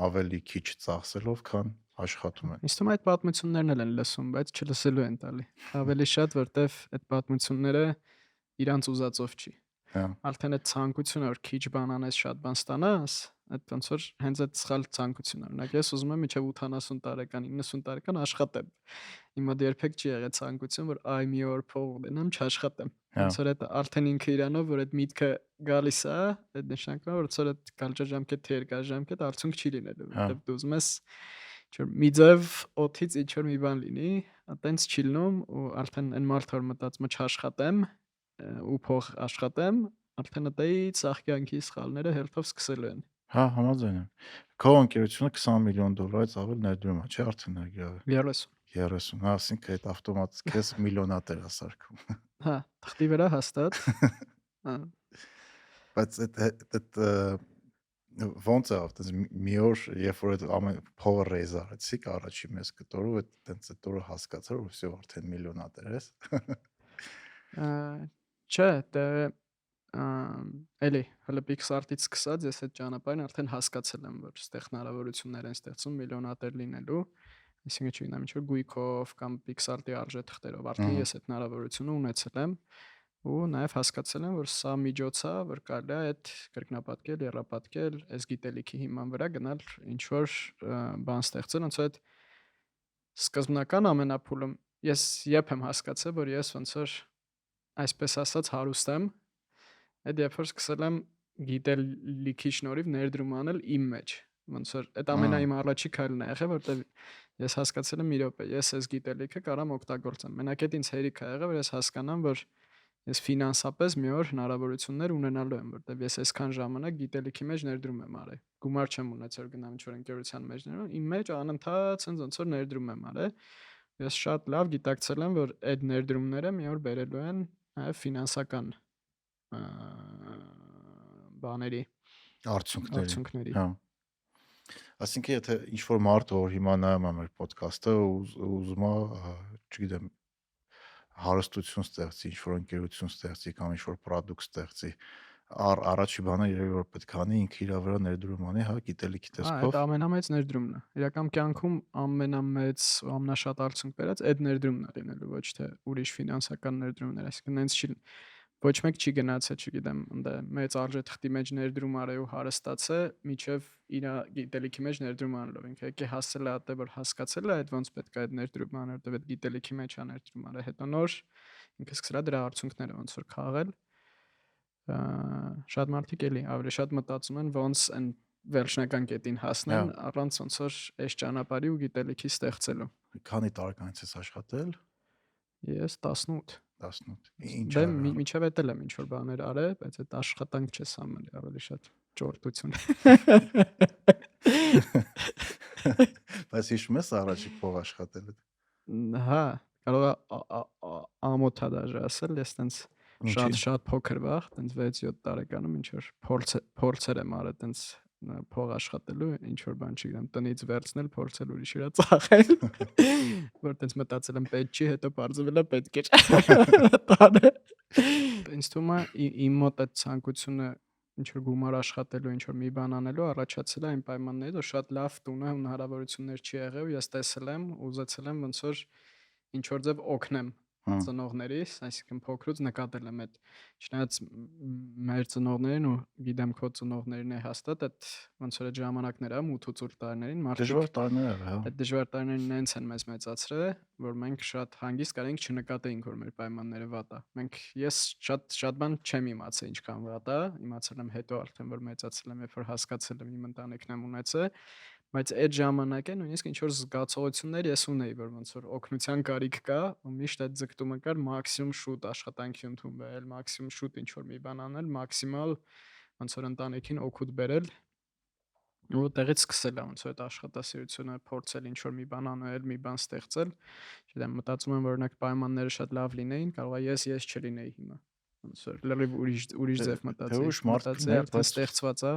ավելի քիչ ծախսելով, քան աշխատում են։ Ինձ թվում է այդ պատմություններն էլ են լսում, բայց չլսելու են տալի։ Ավելի շատ, որտեվ այդ պատմությունները իրանց ուզածով չի։ Արդեն այդ ցանկությունը որ քիչ բան անես, շատ բան ստանաս, այդ ոնց որ հենց այդ սխալ ցանկությունն է։ Օրինակ ես ուզում եմ մինչև 80 տարեկան, 90 տարեկան աշխատեմ։ Հիմա երբեք չի եղել ցանկություն, որ այ մի օր փող ունենամ, չաշխատեմ։ Ոնց որ այդ արդեն ինքը իրանով որ այդ միտքը գալիս է, այդ նշանակում է որ ցոր այդ կարճաժամկետ թե երկարաժամկետ արդյունք չի լինելու, որտեղ դու ուզում ես ինչ-որ մի ձև օթից ինչ-որ մի բան լինի, այտենց չի լինում ու արդեն այն մարդը որ մտածում է չաշխատեմ ու փող աշխատեմ, արդեն այդի ցաղկյանքի սխալները հերթով սկսելու են։ Հա, համաձայն եմ։ Քո ընկերությունը $20 միլիոն ավելի ներդրում է, չէ՞ արդեն ներգրավել։ 30, հա, ասինքն այդ ավտոմատ քեզ միլիոնատեր է սարքում։ Հա, թղթի վրա հաստատ։ Հա։ Բայց այդ ոնց է այդպես մի օր երբ որ այդ ամեն փողը ռեյզ արեցիք առաջի մեզ կտորով այդ տենց այդ օրը հասկացա որ всё արդեն միլիոնատեր ես։ Չէ, դե էլի հələ Pixar-ից սկսած ես այդ ճանապարհին արդեն հասկացել եմ որ այստեղ հնարավորություններ են ստեղծում միլիոնատեր լինելու, այսինքն չգիտեմ ինչ որ գույքով կամ Pixar-ի արժե թղթերով, արդեն ես այդ հնարավորությունը ունեցել եմ ու նաև հասկացել եմ որ սա միջոց է որ կարելի է այդ կրկնապատկել, եռապատկել, այս գիտելիքի հիման վրա գնալ ինչ որ բան ստեղծել, ոնց որ այդ սկզբնական ամենափուլում ես երբ եմ հասկացել որ ես ոնց որ այսպես ասած հարուստ եմ, այդ երբ որ սկսել եմ գիտելիքի շնորհիվ ներդրում անել իմ մեջ, ոնց որ այդ ամենայիմ առաջի քայլն է եղել, որտեղ ես հասկացել եմ մի րոպե, ես այս գիտելիքը կարամ օգտագործեմ։ Մենակ այդ ինձ հերիք ա եղել, որ ես հասկանամ, որ ես ֆինանսապես մի օր հնարավորություններ ունենալու եմ, որտեղ ես այսքան ժամանակ գիտելիքի մեջ ներդրում եմ արել։ Գումար չեմ ունեցել գնամ ինչ որ ընկերության մեջ ներդրում, իմ մեջ անընդհատ ոնց որ ներդրում եմ արել։ Ես շատ լավ գիտակցել եմ, որ այդ ներդրումները մի օր բերելու են նաև ֆինանսական բաների արդյունքների։ Հա։ Այսինքն եթե ինչ որ մարդ որ հիմա նայում է մեր ոդքասթը ու ուզում է, չգիտեմ, հարստություն ստեղծի, ինչ որ ընկերություն ստեղծի կամ ինչ որ product ստեղծի, առաջի բանը երևի որ պետք է անի ինքը իր վրա ներդրում անի, հա, գիտելիքի տեսքով։ Այդ ամենամեծ ներդրումն է։ Իրական կյանքում ամենամեծ ու ամենաշատ արդյունք բերած այդ ներդրումն է լինելու, ոչ թե ուրիշ ֆինանսական ներդրումներ, այսինքն հենց չի ոչ մեկ չի գնացել, չգիտեմ, ընդ մեծ արժե թղթի մեջ ներդրում արել ու հարստացել, միջև իր գիտելիքի մեջ ներդրում անելով ինքը եկե հասել է այդտեղ որ հասկացել է այդ ոնց պետք է այդ ներդրում անել, որտեղ այդ գիտելիքի մեջ է ներդրում արել, հետո նոր ինքը սկսել է դրա արդյունքները ոնց որ քաղել։ Շատ մարդիկ էլի ավելի շատ մտածում են ոնց այն վերջնական կետին հասնեն առանց ոնց որ այս ճանապարհի ու գիտելիքի ստեղծելու։ Քանի տարեկանից ես աշխատել։ Ես 18։ Ինչ դե միջև էլ եմ ինչ որ բաներ արել, բայց այդ աշխատանք չես համարի, ավելի շատ ճորտություն։ Բայց հիշում ես առաջի փող աշխատելը։ Հա, կարող է ամոթա դաժե ասել, ես տենց Ինչի՞։ շատ փոքր վաղ, տենց 6-7 տարեկանում ինչ որ փորձեր եմ արել տենց փող աշխատելու, ինչ որ բան չգիտեմ, տնից վերցնել, փորձել ուրիշ իրա ծախել, որ տենց մտածել եմ պետք չի, հետո բարձվել է պետք է տանը։ Ինձ թվում է իմ մոտ այդ ցանկությունը ինչ որ գումար աշխատելու, ինչ որ մի բան անելու առաջացել է այն պայմաններից, որ շատ լավ տունը հնարավորություններ չի եղել, ու ես տեսել եմ, ուզեցել եմ ոնց որ ինչ որ ձև օգնեմ ծնողներիս, այսինքն փոքրուց նկատել եմ այդ չնայած մեր ծնողներին ու գիտեմ քո ծնողներին է հաստատ այդ ոնց որ այդ ժամանակները մութ ու ծուր տարիներին Դժվար տարիներ էր, հա։ այդ դժվար տարիներն նենց են մեզ մեծացրել, որ մենք շատ հանգիստ կարենք չնկատեինք, որ մեր պայմանները վատ է։ Ես շատ բան չեմ իմացել ինչքան վատ է, իմացել եմ հետո արդեն որ մեծացել եմ, երբ որ հասկացել եմ իմ ընտանիքն եմ ունեցել, բայց այդ ժամանակ է նույնիսկ ինչ որ զգացողություններ ես ունեի, որ ոնց որ օգնության կարիք կա, ու միշտ այդ ձգտումը կար մաքսիմում շուտ աշխատանքի ընդունվել, մաքսիմում շուտ ինչ որ մի բան անել, մաքսիմալ ոնց որ ընտանիքին օգուտ բերել ու տեղից սկսել է ոնց որ այդ աշխատասիրությունը փորձել ինչ որ մի բան անել, մի բան ստեղծել, չգիտեմ, մտածում եմ որ օրինակ պայմանները շատ լավ լինեին, կարող է ես չլինեի հիմա, ոնց որ լրիվ ուրիշ ձև մտածեի, արդեն ստեղծված է,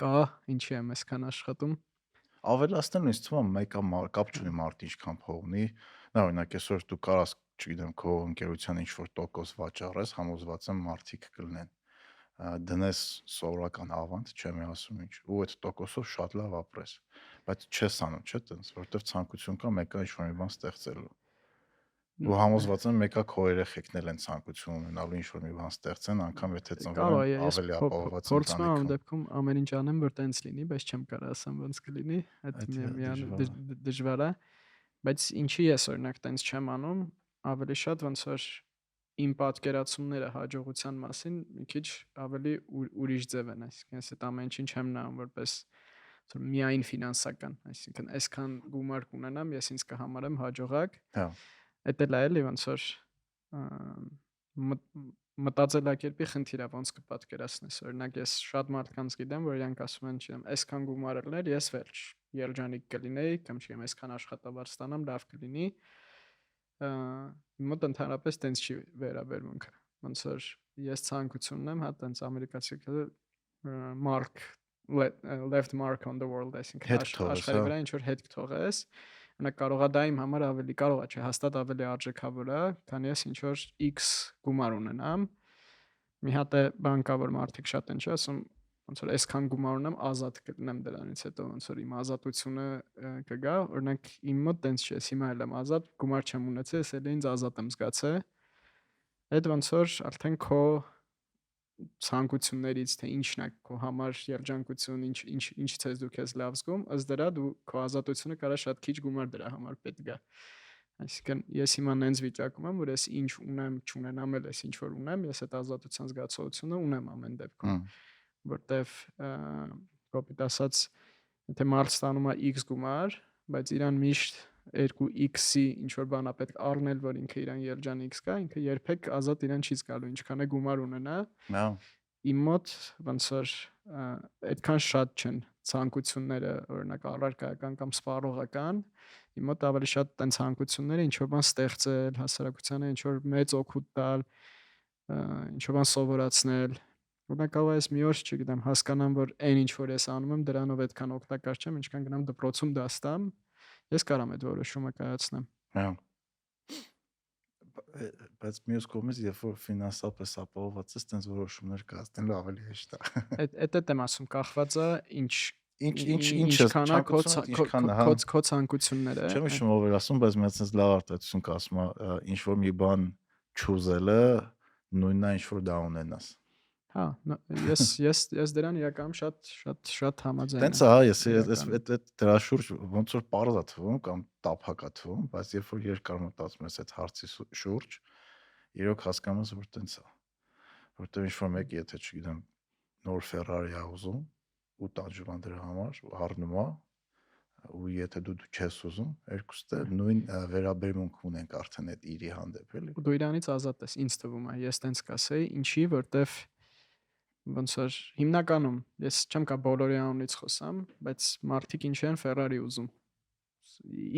կա, ինչի եմ այսքան աշխատում։ Ավելացնելն ինձ թվում է մեկը կապ չունի մարդը ինչքան փող ունի, նա օրինակ այսօր դու կարաս, չգիտեմ, քո ընկերության ինչ որ տոկոս վաճառես, համոզված եմ մարդիկ կլինեն դնես սովորական ավանդ, չեմ ասում ինչ, ու այդ տոկոսով շատ լավ ապրես, բայց չես անում, չէ՞ տենց, որովհետև ցանկություն կա մեկը ինչ-որ մի բան ստեղծելու։ Ու համոզված եմ մեկը քո երեխեքն էլ են ցանկություն ունենալու ինչ-որ մի բան ստեղծեն, անգամ եթե ծնվել են ավելի ապահովված փորձում եմ ընտանիքում։ դեպքում ամեն ինչ անեմ, որ տենց լինի, բայց չեմ կարող ասեմ ոնց կլինի, այդ դժվար է, բայց ինչի ես օրինակ տենց չեմ անում, ավելի շատ ոնց որ իմ պատկերացումները հաջողության մասին մի քիչ ավելի ուրիշ ձև են, այսինքն ես այդ ամեն ինչին չեմ նայում որպես միայն ֆինանսական, այսինքն այսքան գումար կունենամ, ես ինձ կհամարեմ հաջողակ։ Հա։ Էդ էլ է էլի ոնց որ մտածելակերպի խնդիր է, ոնց կպատկերացնես։ Օրինակ ես շատ մարդկանց գիտեմ, որ իրանք ասում են, չգիտեմ, այսքան գումար ելներ, ես վերջ երջանիկ կլինեի, կամ չգիտեմ, այսքան աշխատավարձ ստանամ, լավ կլինի։ Մոտ ընդհանրապես տենց չի վերաբերմունքը, ոնց որ ես ցանկություն ունեմ, հա տենց ամերիկացի mark left mark on the world, այսինքն աշխարհի վրա ինչ որ հետք թողես, նա կարող է դա իմ համար ավելի կարող է, չէ, հաստատ ավելի արժեքավոր է, քան ես ինչ որ X գումար ունենամ։ Մի հատ է բան կա, որ մարդիկ շատ են ասում, ոնց որ այսքան գումար ունեմ, ազատ կլինեմ դրանից հետո, ոնց որ իմ ազատությունը կգա, օրինակ իմ մոտ տենց չէ, հիմա էլ եմ ազատ, գումար չեմ ունեցել, ես էլ ինձ ազատ եմ զգացել։ Այդ ոնց որ արդեն քո ցանկություններից, թե ինչն է քո համար երջանկություն, ինչ ցես դու քեզ լավ զգում, ըստ դրա դու քո ազատությունը կարա շատ քիչ գումար դրա համար պետք գա։ Այսինքն ես հիմա նենց վիճակում եմ, որ ես ինչ ունեմ, չունենամ էլ ես ինչ որ ունեմ, ես այդ ազատության զգացողությունը ունեմ ամեն դեպքում, որտեվ կոպիտ ասած, եթե մարդ ստանում է X գումար, բայց իրան միշտ 2x-ի ինչ որ բան է պետք առնել, որ ինքը իրան երջանիկ զգա, ինքը երբեք ազատ իրան չի զգալու, ինչքան է գումար ունենա։ Իմ մոտ ոնց որ այդքան շատ չեն ցանկությունները, օրինակ առարկայական կամ սպառողական, իմ մոտ ավելի շատ տեն ցանկությունները ինչ որ բան ստեղծել, հասարակությանը ինչ որ մեծ օգուտ տալ, ինչ որ բան սովորացնել։ Օրինակ կարող է ես մի օր, չգիտեմ, հասկանամ, որ այն ինչ որ ես անում եմ, դրանով այդքան օգտակար չեմ, ինչքան գնամ դպրոցում դաս տամ, ես կարամ այդ որոշումը կայացնեմ։ Հա։ Բայց մյուս կողմից, երբ որ ֆինանսապես ապահովված ես, տենց որոշումներ կայացնելու ավելի հեշտ է։ Այդ եմ ասում, կախված է ինչքան է քո ցանկությունները։ Չեմ հիշում ով էր ասում, բայց մի հատ լավ արտահայտություն կա, ասում է, ինչ որ մի բան չուզելը նույնն է ինչ որ դա ունենաս։ Հա, ես դրան իրականում շատ համաձայն եմ։ Տենց է, հա, ես այդ դրա շուրջ ոնց որ պարզ է թվում կամ տափակ է թվում, բայց երբ որ երկար մտածում ես այդ հարցի շուրջ, իրոք հասկանում ես, որ տենց է։ Որտեւ ինչ որ մեկը, եթե չգիտեմ, նոր Ferrari է ուզում ու տանջում է դրա համար, առնում է, ու եթե դու չես ուզում, երկուստ է նույն վերաբերմունք ունենք արդեն այդ իրի հանդեպ, էլի։ Դու իրանից ազատ ես, ինձ թվում է, ես տենց կասեի, ինչի, որտեվ ոնց որ հիմնականում ես չեմ կա բոլորի անունից խոսամ, բայց մարդիկ ինչ են Ferrari ուզում։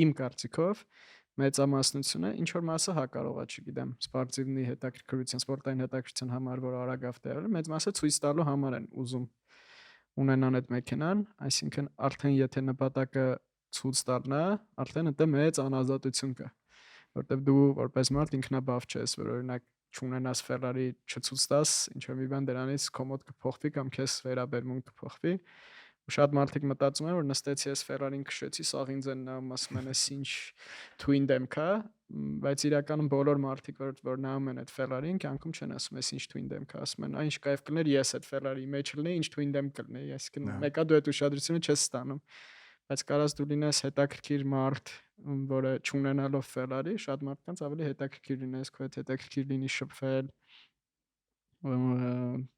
Իմ կարծիքով մեծամասնությունը ինչ որ մասը հա կարողա, չգիտեմ, սպորտիվնի հետաքրքրության, սպորտային հետաքրքրության համար, որ արագ ավտոյալ, մեծ մասը ցույց տալու համար են ուզում ունենան այդ մեքենան, այսինքն արդեն եթե նպատակը ցույց տալն է, արդեն ընդ մեծ անազատություն կա, որտեվ դու որպես մարդ ինքնաբավ չես, որ օրինակ չունենաս Ferrari չցույց տաս, ինչ որ մի բան դրանից քո մոտ կփոխվի կամ քեզ վերաբերմունք կփոխվի։ Ու շատ մարդիկ մտածում են, որ նստեցի ես Ferrari-ին քշեցի, սաղ ինձ են նայում, ասում են, «Էս ինչ թույն դեմք է», բայց իրականում բոլոր մարդիկ, որ նայում են այդ Ferrari-ին, կյանքում չեն ասում, «Էս ինչ թույն դեմք է», ասում են, «Այն ինչ կայֆ կլներ, ես այդ Ferrari-ի մեջ լինեի, ինչ թույն դեմք կլինեի», այսինքն մեկա դու այդ ուշադրությունը չես ստանում։ Բայց կարաս դու լինես հետաքրքիր մարդ, որը չունենալով Ferrari, շատ մարդկանց ավելի հետաքրքիր լինես, քո հետ հետաքրքիր լինի շփվել,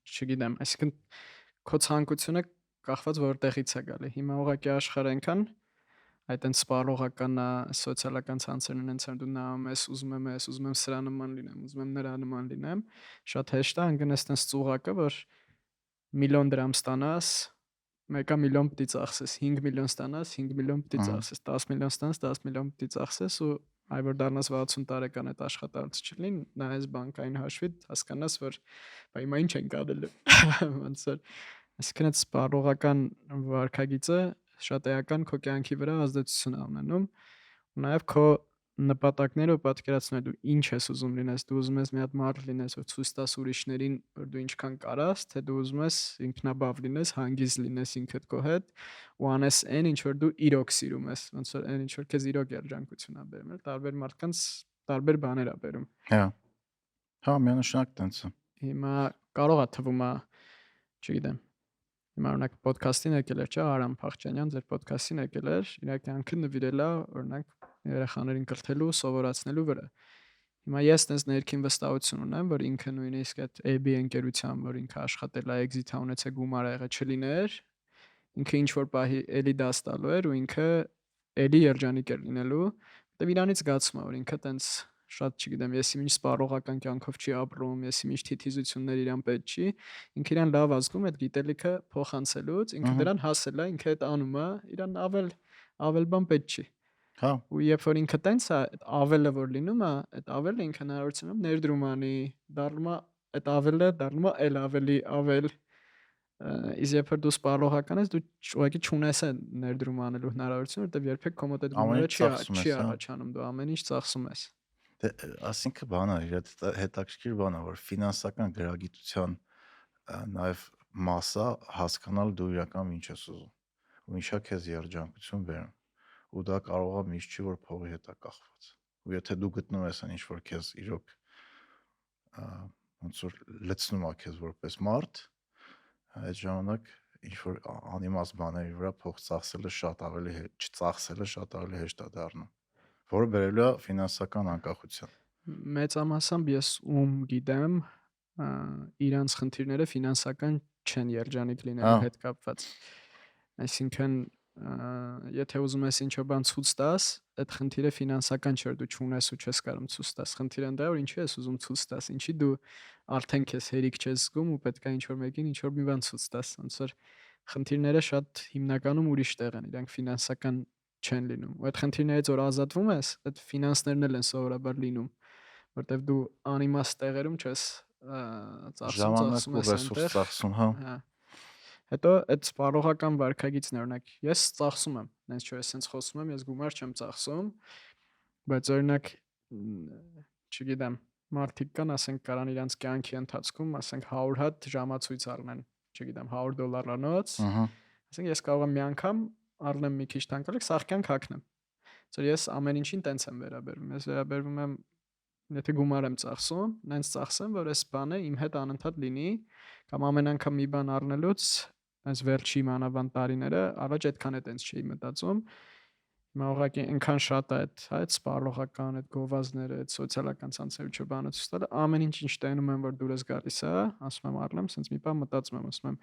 չգիտեմ, այսինքն քո ցանկությունը կախված որտեղից է գալի։ Հիմա ուղղակի աշխարհը այնքան այդ այն սպառողական է, սոցիալական ցանցերն են ցան դու նայում ես, ուզում եմ սրա նման լինեմ, ուզում եմ նրա նման լինեմ, շատ հեշտ է անգնես տես ծուղակը, որ միլիոն դրամ ստանաս, մեկը միլիոն պիտի ծախսես, 5 միլիոն ստանաս, 5 միլիոն պիտի ծախսես, 10 միլիոն ստանաս, 10 միլիոն պիտի ծախսես ու այ որ դառնաս 60 տարեկան այդ աշխատանքը չլինի, նայես բանկային հաշվիդ, հասկանաս, որ բա հիմա ինչ ենք անելու։ Ոնց որ այսինքն այդ սպառողական վարքագիծը շատ էական քո կյանքի վրա ազդեցություն է ունենում ու նաև քո նպատակները պատկերացնում է դու ինչ ես ուզում լինես, դու ուզում ես մի հատ մարդ լինես, որ ցույց տաս ուրիշներին, որ դու ինչքան կարաս, թե դու ուզում ես ինքնաբավ լինես, հանգիստ լինես ինքդ քո հետ ու անես այն ինչ որ դու իրոք սիրում ես, ոնց որ այն ինչ որ քեզ իրոք երջանկություն է բերում, տարբեր մարդկանց տարբեր բաներ է բերում։ Հա, միանշանակ տենց է։ Հիմա կարող է թվում է, չգիտեմ, հիմա օրինակ ոդքասթին եկել էր, չէ՞, Արամ Փախչյանյան, ձեր ոդքասթին եկել էր, իր կյանքը նվիրել է օրինակ երեխաներին կրթելու, սովորացնելու վրա։ Հիմա ես տես ներքին վստահություն ունեմ, որ ինքը նույնիսկ այդ AB ընկերության, որ ինքը աշխատել է, exit-ը ունեցել, գումար ա եղել չլիներ, ինքը ինչ որ պահի էլի դաս տալու էր ու ինքը էլի երջանիկ էր լինելու, որտեվ իրանից զգացում է, որ ինքը տենց շատ, չգիտեմ, ես ինչ սպառողական կյանքով չի ապրում, ես ինչ թիթիզություններ իրան պետք չի, ինքը իրան լավ ազգում այդ գիտելիքը փոխանցելուց, ինքը դրան հասել է, ինքը այդ անում է, իրան ավել բան պետք չի։ Հա, ու երբ որ ինքը տենց է, այդ ավելը որ լինում է, այդ ավելը ինքը հնարավորություն ներդրում անի, դառնում է այդ ավելը դառնում է էլ ավելի ավել։ Իսկ երբ որ դու սպառողական ես, դու ուղղակի չունես այն ներդրում անելու հնարավորություն, որտեվ երբեք քո մոտ այդ գումարը չի առաջանում, դու ամեն ինչ ծախսում ես։ դե ասինքն բանը իր հետաքրքիր բան է, որ ֆինանսական գրագիտության նաև մասը հասկանալ դու իրական ինչ ես ուզում ու ինչա քեզ երջանկություն բերում ու դա կարող է միշտ չի որ փողի հետ է կախված ու եթե դու գտնում ես այն ինչ որ քեզ իրոք ոնց որ լցնում է քեզ որպես մարդ այդ ժամանակ ինչ որ անիմաստ բաների վրա փող ծախսելը շատ ավելի չծախսելը շատ ավելի հեշտ է դառնում որը բերելու է ֆինանսական անկախության մեծամասամբ ես գիտեմ իրանց խնդիրները ֆինանսական չեն երջանիկ լինելու հետ կապված այսինքն եթե ուզում ես ինչ-որ բան ցույց տաս այդ խնդիրը ֆինանսական չէ դու չունես ու չես կարող ցույց տաս խնդիրը դա որ ինչի ես ուզում ցույց տաս ինչի դու արդեն քեզ հերիք չես զգում ու պետք է ինչ-որ մեկին ինչ-որ մի բան ցույց տաս ոնց որ խնդիրները շատ հիմնականում ուրիշ տեղ են իրանք ֆինանսական չեն լինում ու այդ խնդիրներից որ ազատվում ես այդ ֆինանսներն էլ են սովորաբար լինում որտեվ դու անիմաստ տեղերում չես ժամանակ ու ռեսուրս ծախսում հա հետո այդ սպառողական վարքագիծն է օրինակ ես ծախսում եմ նենց չէ ես հենց խոսում եմ ես գումար չեմ ծախսում բայց օրինակ չգիտեմ մարդիկ կան ասենք կարան իրանց կյանքի ընթացքում ասենք 100 հատ ժամացույց առնեն չգիտեմ $100 ասենք ես կարող եմ մի անգամ առնեմ մի քիչ թանկարժեք սաղ կյանք հագնեմ ծոր ես ամեն ինչին տենց եմ վերաբերվում ես վերաբերվում եմ եթե գումար եմ ծախսում նենց ծախսեմ որ այս բանը իմ հետ անընդհատ լինի կամ ամեն անգամ մի բան առնելուց այս վերջի մանավանդ տարիները առաջ այդքան է տենց չէի մտածում հիմա ուղղակի այնքան շատ է այդ սպառողական այդ գովազները այդ սոցիալական ցանցերի չէ բանը ցույց տալը ամեն ինչ տենում եմ որ դուրս գալիս է ասում եմ առնեմ սենց մի բան մտածում եմ ասում եմ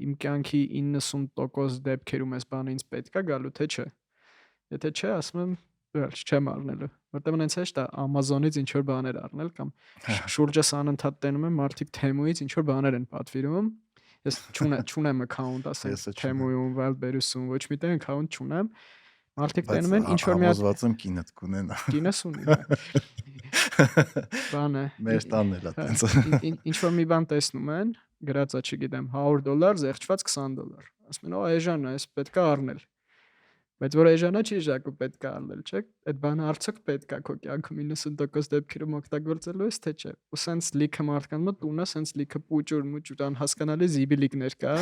իմ կյանքի 90% դեպքերում այս բանը ինձ պետք է գալու թե չէ եթե չէ ասում եմ վերջ չեմ առնելու որտեղ նենց հեշտ է Amazon-ից ինչ որ բաներ առնել կամ շուրջս անընդհատ տենում եմ մարդիկ Temu-ից ինչ որ բաներ են պատվիրում Ես չունեմ account, ասենք Եսը չունեմ։ Temu-ում, Wildberries-ում, ոչ մի տեղ account չունեմ։ Մարդիկ Բայց տենում են ինչ որ մի հատ համոզված եմ կինդ կունենա։ կինս ունի, հա։ Բան է։ Մեր տանն էլ է հա, տենց։ Ինչ որ մի բան տեսնում են, գրածա, չգիտեմ, $100, զեղչված $20։ Ասում են, «Օ, էժան է, էս պետք է առնել»։ Բայց որ էժանա չի ժակու պետք է առնել, չէ՞։ Այդ բանը արդյոք պետք է քո կյանքում 90% դեպքերում օգտագործելու ես, թե չէ։ Ու սենց լիքը մարդկանց մոտ տունը սենց լիքը պուճուր անհասկանալի զիբիլիկներ կա,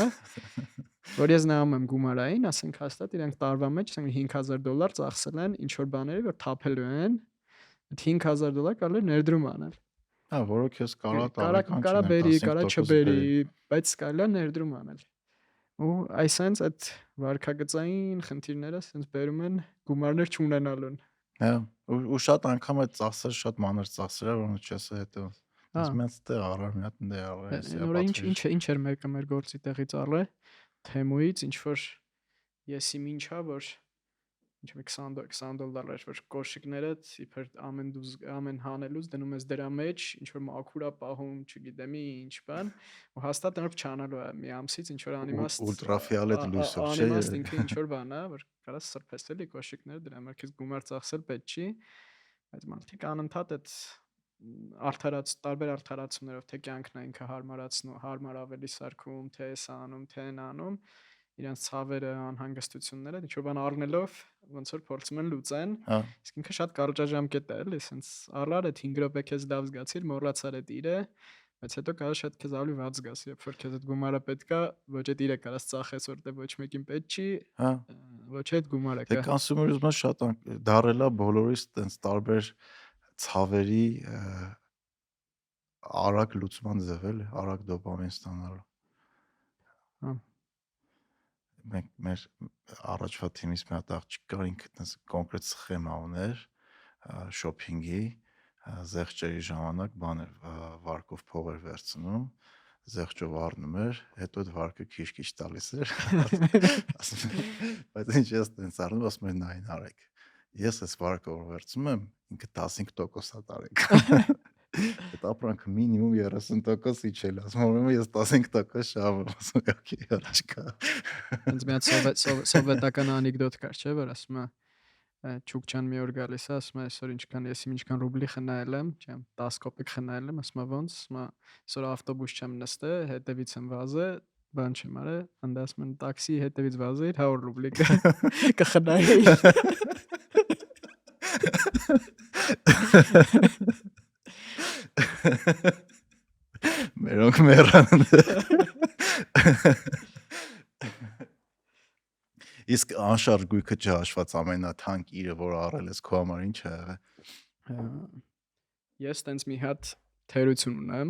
որ ես նայում եմ գումարային, ասենք հաստատ իրանք տարվա մեջ ասենք $5,000 ծախսել են ինչ որ բաների, որ թափելու են, այդ $5,000 կարելի է ներդրում անել։ Հա, որը քեզ կարա Կարա բերի, կարա չբերի, բայց կարելի է ներդրում անել։ Ու այսենց այդ վարքագծային խնդիրները սենց բերում են գումարներ չունենալուն։ Հա, ու շատ անգամ այդ ծախսերը շատ մանր ծախսեր է, որոնց չես հետևում։ Հա։ Ես մեծ տեղ առար, մի հատ դե առար, Նորը ինչ էր մեկը մեր գործի տեղից առը, Թեմուից ինչ որ եսի ինչա, որ ինչ մի $20 որ կոշիկներդ իբր ամեն հանելուց դնում ես դրա մեջ, ինչ որ մաքուրա պահում, չգիտեմ ինչ բան, ու հաստատ նրանք չանալու է մի ամսից ինչ որ անիմաստ ուլտրաֆիոլետ լույսով, չէ՞։ անիմաստ ինքը ինչ որ բան է, որ կարաս սրբես էլի կոշիկները դրա համար քեզ գումար ծախսել պետք չի, բայց մարդիկ անընդհատ այդ տարբեր արդարացումներով թե կյանքն է ինքը հարմար ավելի սարքում, թե սա անում, թե այն անում, իրենց ցավերը, անհանգստությունները ինչ որ բան առնելով ոնց որ փորձում են լուծեն, իսկ ինքը շատ կարճաժամկետ է, էլի, sense առար այդ 5 րոպե քեզ լավ զգացիր, մոռացար այդ իրը, բայց հետո կարա շատ քեզ ավելի վատ զգաս, երբ որ քեզ այդ գումարը պետք է, ոչ այդ իրը կարաս ծախես, որտեղ ոչ մեկին պետք չի, ոչ այդ գումարը կա։ Դե կոնսյումերիզմը շատ դարելա բոլորիս տենց տարբեր ցավերի արագ լուծման ձև էլի, արագ դոպամին ստանալու։ Հա։ Մենք մեր առաջվա թիմից մի հատ աղջիկ կար, ինքը տենց կոնկրետ սխեմա ուներ շոփինգի, զեղչերի ժամանակ բաներ վարկով փող էր վերցնում, զեղչով առնում էր, հետո այդ վարկը քիչ տալիս էր, բայց ինչ ես տենց առնում, ասում էր նայն արեք, ես այս վարկը որ վերցնում եմ, ինքը 15% տարեք։ Այդ ապրանքը մինիմում 30% իջել, ասում եմ ես 15% շահում, ասում եմ օքեյ, առաջ կա։ Ինձ մի հատ սովետական անեկդոտ կար, չէ՞, որ ասում է Չուկչան մի օր գալիս է, ասում է այսօր ինչքան ռուբլի խնայել եմ, չեմ 10 կոպեկ խնայել եմ, ասում է ոնց, ասում է այսօր ավտոբուս չեմ նստել, հետևից եմ վազել, բան չեմ արել, անդա ասում են տաքսի հետևից վազեիր 100 ռուբլի կխնայեի։ Մերոնք մեռան։ Իսկ անշարժ գույքը չհաշված ամենաթանկ իրը, որ առել ես քո համար ինչ է եղել։ Ես տենց մի հատ թերություն ունեմ,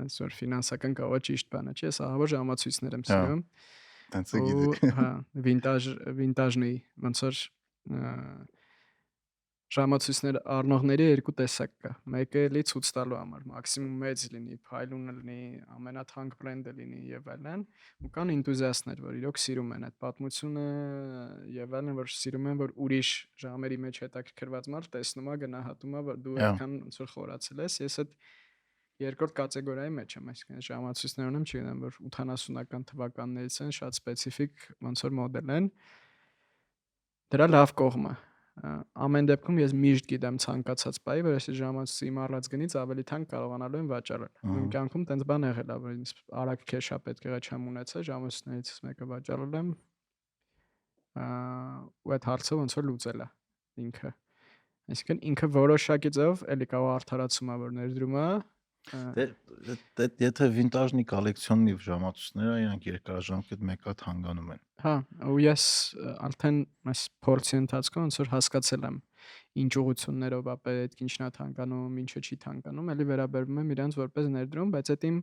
այնց որ ֆինանսական կավա ճիշտ բան է, չէ՞, ես ահավոր ժամացույցներ եմ սիրում։ Տենց է գիտեք։ Հա, վինտաժնի, ոնց որ ժամացույցներ առնողների երկու տեսակ կա։ Մեկը էլի ցույց տալու համար, մաքսիմում մեծ լինի, փայլուն լինի, ամենաթանկ բրենդը լինի եւ այլն, ու կան ինտուզիաստներ, որ իրոք սիրում են այդ պատմությունը եւ այլն, որ սիրում են, որ ուրիշ ժամերի մեջ հետաքրքրված մարդ տեսնում է, գնահատում է, որ դու այդքան ոնց որ խորացել ես, ես այդ երկրորդ կատեգորիայի մեջ եմ, այսինքն ժամացույցներ ունեմ, չգիտեմ, որ 80-ական թվականներից են, շատ սպეციფიկ ոնց որ մոդել են։ Դրա լավ կողմը ամեն դեպքում ես միշտ գիտեմ ցանկացած բայ, որ այս ժամացույցի իմ առած գնից ավելի թանկ կարողանալու եմ վաճառել։ Իմ կյանքում տենց բան եղել է, որ ինձ արագ քեշա պետք եղա չեմ ունեցել, ժամացույցներից մեկը վաճառել եմ։ Ու այդ հարցը ոնց որ լուծել է ինքը։ Այսինքն ինքը որոշակի ձև էլի կարող արդարացում է, որ ներդրում է։ Դե եթե վինտաժնի կոլեկցիոնի ժամացույցները իրանք երկարաժամկետ մեկ հատ հանգանում են։ Հա, ու ես արդեն այս փորձի ընթացքում ոնց որ հասկացել եմ ինչ ուղղություններով է պետք, ինչն է թանկանում, ինչը չի թանկանում, էլի վերաբերվում եմ իրանց որպես ներդրում, բայց այդ իմ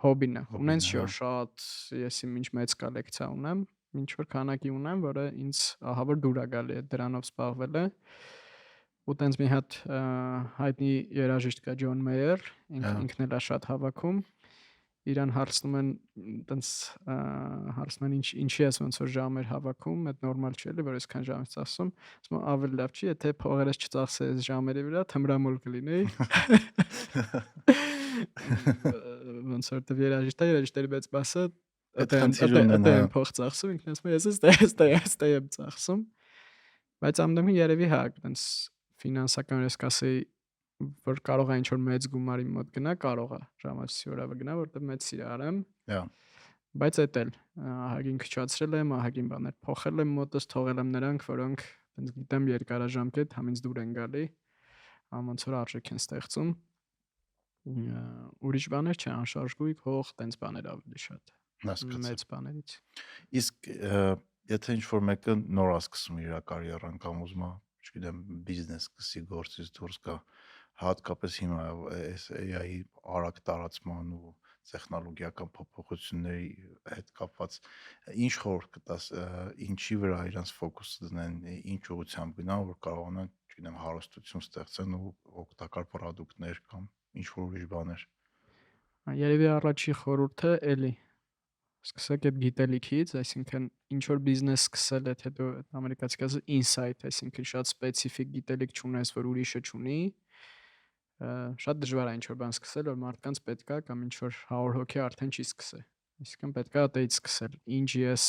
հոբին է։ Ունենց չէ շատ, ես իմ ինչ մեծ կոլեկցիա ունեմ, ինչ որ քանակի ունեմ, որը ինձ ահավոր դուր է գալի այդ դրանով զբաղվելը։ Ու տենց մի հատ հայտնի երաժիշտ կա Ջոն Մեյեր, ինքն էլ է շատ հավաքում, իրան հարցնում են տենց հարցնում են ինչի ես ոնց որ ժամեր հավաքում, այդ նորմալ չէ էլի, որ այսքան ժամ ես ծախսում, ասում եմ ավելի լավ չի, եթե փողերս չծախսես ժամերի վրա, թմրամոլ կլինեի։ Ոնց որ երաժիշտների բայց բասը Այդ խնդիրը ունեն, Դա հա։ եմ փող ծախսում, ինքն ասում է, ես եմ ծախսում, բայց ամենամին երևի հա, այտենց ֆինանսական ես կասեի, որ կարող է ինչ-որ մեծ գումարի մոտ գնա, կարող է ժամացույցի վրա գնա, որտեղ մեծ սիրահար եմ, Հա։ բայց էդ էլ ահագին քչացրել եմ, ահագին բաներ փոխել եմ մոտս, թողել եմ նրանք, որոնք այտենց գիտեմ երկարաժամկետ համից դուր են գալի, ոնց որ արժեք են ստեղծում, ուրիշ բաներ չէ, անշարժ գույք, հող, տենց բաներ ավելի շատ Հասկացա։ մեծ բաներից։ Իսկ եթե ինչ-որ մեկը նոր է սկսում իր կարիերան կամ ուզում է, չգիտեմ, բիզնես սկսի, գործից դուրս գա, հատկապես հիմա այս AI-ի արագ տարածման ու տեխնոլոգիական փոփոխությունների հետ կապված ինչ խորհուրդ կտաս, ինչի վրա իրանց ֆոկուսը դնեն, ինչ ուղղությամբ գնան, որ կարողանան, չգիտեմ, հարստություն ստեղծեն ու օգտակար պրոդուկտներ կամ ինչ-որ ուրիշ բաներ։ Երևի առաջի խորհուրդը էլի սկսեք այդ գիտելիքից, այսինքն ինչ որ բիզնես սկսել եք, հետո ամերիկացի կասի insight, այսինքն շատ սպეციფიկ գիտելիք չունես, որ ուրիշը չունի, շատ դժվար է ինչ որ բան սկսել, որ մարդկանց պետքա կամ ինչ որ 100 հոգի արդեն չի սկսե։ Այսինքն պետքա այդից սկսել։ Ինչ ես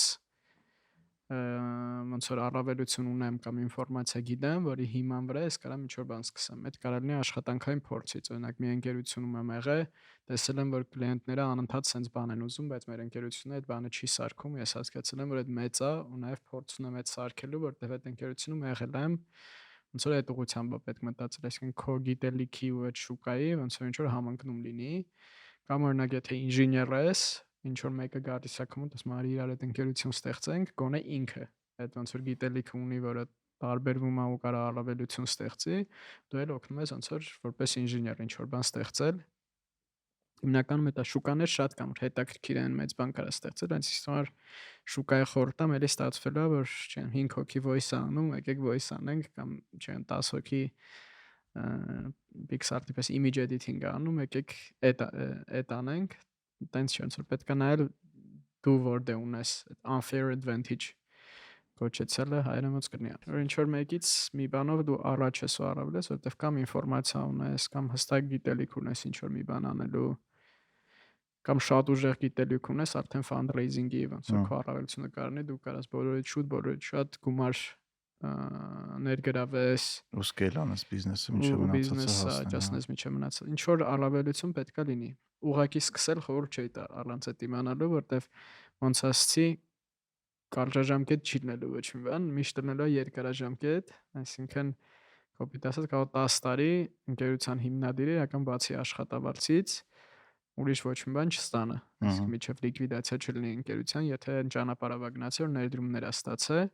ոնց որ առավելություն ունեմ կամ ինֆորմացիա գիտեմ, որի հիման վրա ես կարամ ինչ որ բան սկսեմ։ Այդ կարող լինի աշխատանքային փորձից, օրինակ մի ընկերությունում եմ եղել, տեսել եմ, որ կլիենտները անընդհատ sense բան են ուզում, բայց մեր ընկերությունը այդ բանը չի սարքում, ես հասկացել եմ, որ այդ մեծ է ու նաև փորձ ունեմ այդ սարքելու, որտեղ այդ ընկերությունում եղել եմ, ոնց որ այդ ուղղությամբ է պետք մտածել, այսինքն քո գիտելիքի ու այդ շուկայի ոնց որ ինչ որ համընկնում լինի, կամ օրինակ եթե ինժեներ ես, ինչ որ մեկը գալիս է քո մոտ, ասում է իրար այդ ընկերություն ստեղծենք, գոնե ինքը այդ ոնց որ գիտելիքը ունի, որը տարբերվում է ու կարող առավելություն ստեղծի, դու էլ օգնում ես ոնց որ որպես ինժեներ ինչ որ բան ստեղծել։ Հիմնականում դա շուկաներ շատ կան, որ հետաքրքիր են, մեծ բան կարա ստեղծել, բայց իսկական շուկայի խորտամ էլի ստացվել է, որ չեն 5 հոգի voice անում, եկեք voice անենք կամ չեն 10 հոգի Pixar տիպես image editing անում, եկեք այդ անենք, տենց չի ոնց որ պետք է նայել դու որտե ունես unfair advantage կոչեցելը հայերեն ոնց կրնի, որ ինչ որ մեկից մի բանով դու առաջ ես ու առավել ես, որտեվ կամ ինֆորմացիա ունես, կամ հստակ գիտելիք ունես ինչ որ մի բան անելու, կամ շատ ուժեղ գիտելիք ունես, արդեն fundraising-ի ոնց որ քո առավելությունը կարնի, դու կարաս բոլորից շատ գումար ներգրավես ու սկեյլ անես բիզնեսը ու մինչև մնացածը բիզնեսը հասնեն։ աճացնես մինչև մնացած։ Ինչ որ առավելություն պետքա լինի։ Ուղղակի սկսել խորհուրդ չի տա առանց այդ իմանալու, որտեվ ոնց ասացի, կարճաժամկետ չի լինելու ոչ մի բան, միշտ լինելու է երկարաժամկետ, այսինքն կոպիտ ասած կարող 10 տարի ընկերության հիմնադիրը իրական բացի աշխատավարձից ուրիշ ոչ մի բան չստանա։ Այսինքն միջև լիկվիդացիա չլինի ընկերության, եթե այն ճանապարհը գնացի, որ ներդրումներ է ստացել,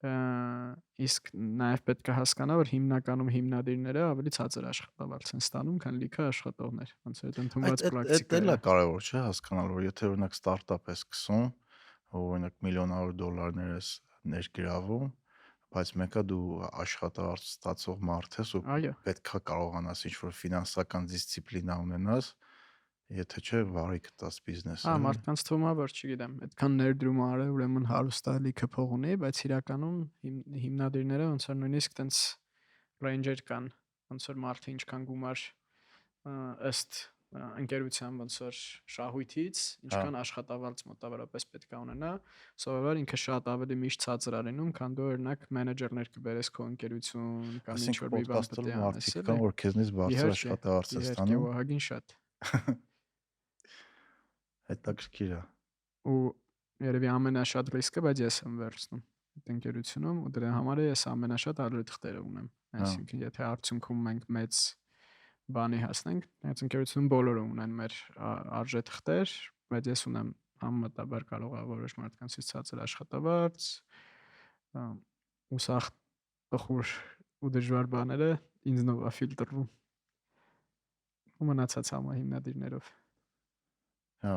իսկ նաև պետք է հասկանա, որ հիմնականում հիմնադիրները ավելի ցածր աշխատավարձ են ստանում, քան լիքը աշխատողներ, ոնց որ դա ընդունված պրակտիկա Այդ է։ էլ է կարևոր չէ հասկանալ, որ եթե օրինակ ստարտափ ես սկսում, օրինակ միլիոնավոր դոլարներ ես ներգրավում, բայց մեկը դու աշխատավարձ ստացող մարդ ես ու Այո, պետքա կարողանաս ինչ-որ ֆինանսական դիսցիպլինա ունենաս, եթե չէ վարի կտաս բիզնեսը։ մարդկանց թվում է, որ չգիտեմ, այդքան ներդրում արել, ուրեմն հարուստ է, լիքը փող ունի, բայց իրականում հիմնադիրները ոնց որ նույնիսկ տենց ռեյնջեր կան, ոնց որ մարդը ինչքան գումար ըստ ընկերության ոնց որ շահույթից, ինչքան աշխատավարձ մոտավորապես պետք է ունենա, սովորաբար ինքը շատ ավելի միշտ ցածր է լինում, քան դու օրինակ մենեջերներ կբերես քո ընկերություն կամ ինչ որ մի բան պետք է անես, մարդիկ կան, որ քեզնից բարձր աշխատավարձ են իհարկե ստանում։ ահագին շատ։ Հետաքրքիր է։ Ու երևի ամենաշատ ռիսկը, բայց ես եմ վերցնում այդ ընկերությունում ու դրա համար է ես ամենաշատ արժեթղթերը ունեմ։ Այսինքն եթե արդյունքում մենք մեծ բանի հասնենք, այդ ընկերությունում բոլորը ունեն մեր արժեթղթեր, բայց ես ունեմ համեմատաբար կարող է որոշ մարդկանցից ցածր աշխատավարձ, ու սա տխուր ու դժվար բաները ինձնով է ֆիլտրվում ու մնացած համահիմնադիրներով։ Հա։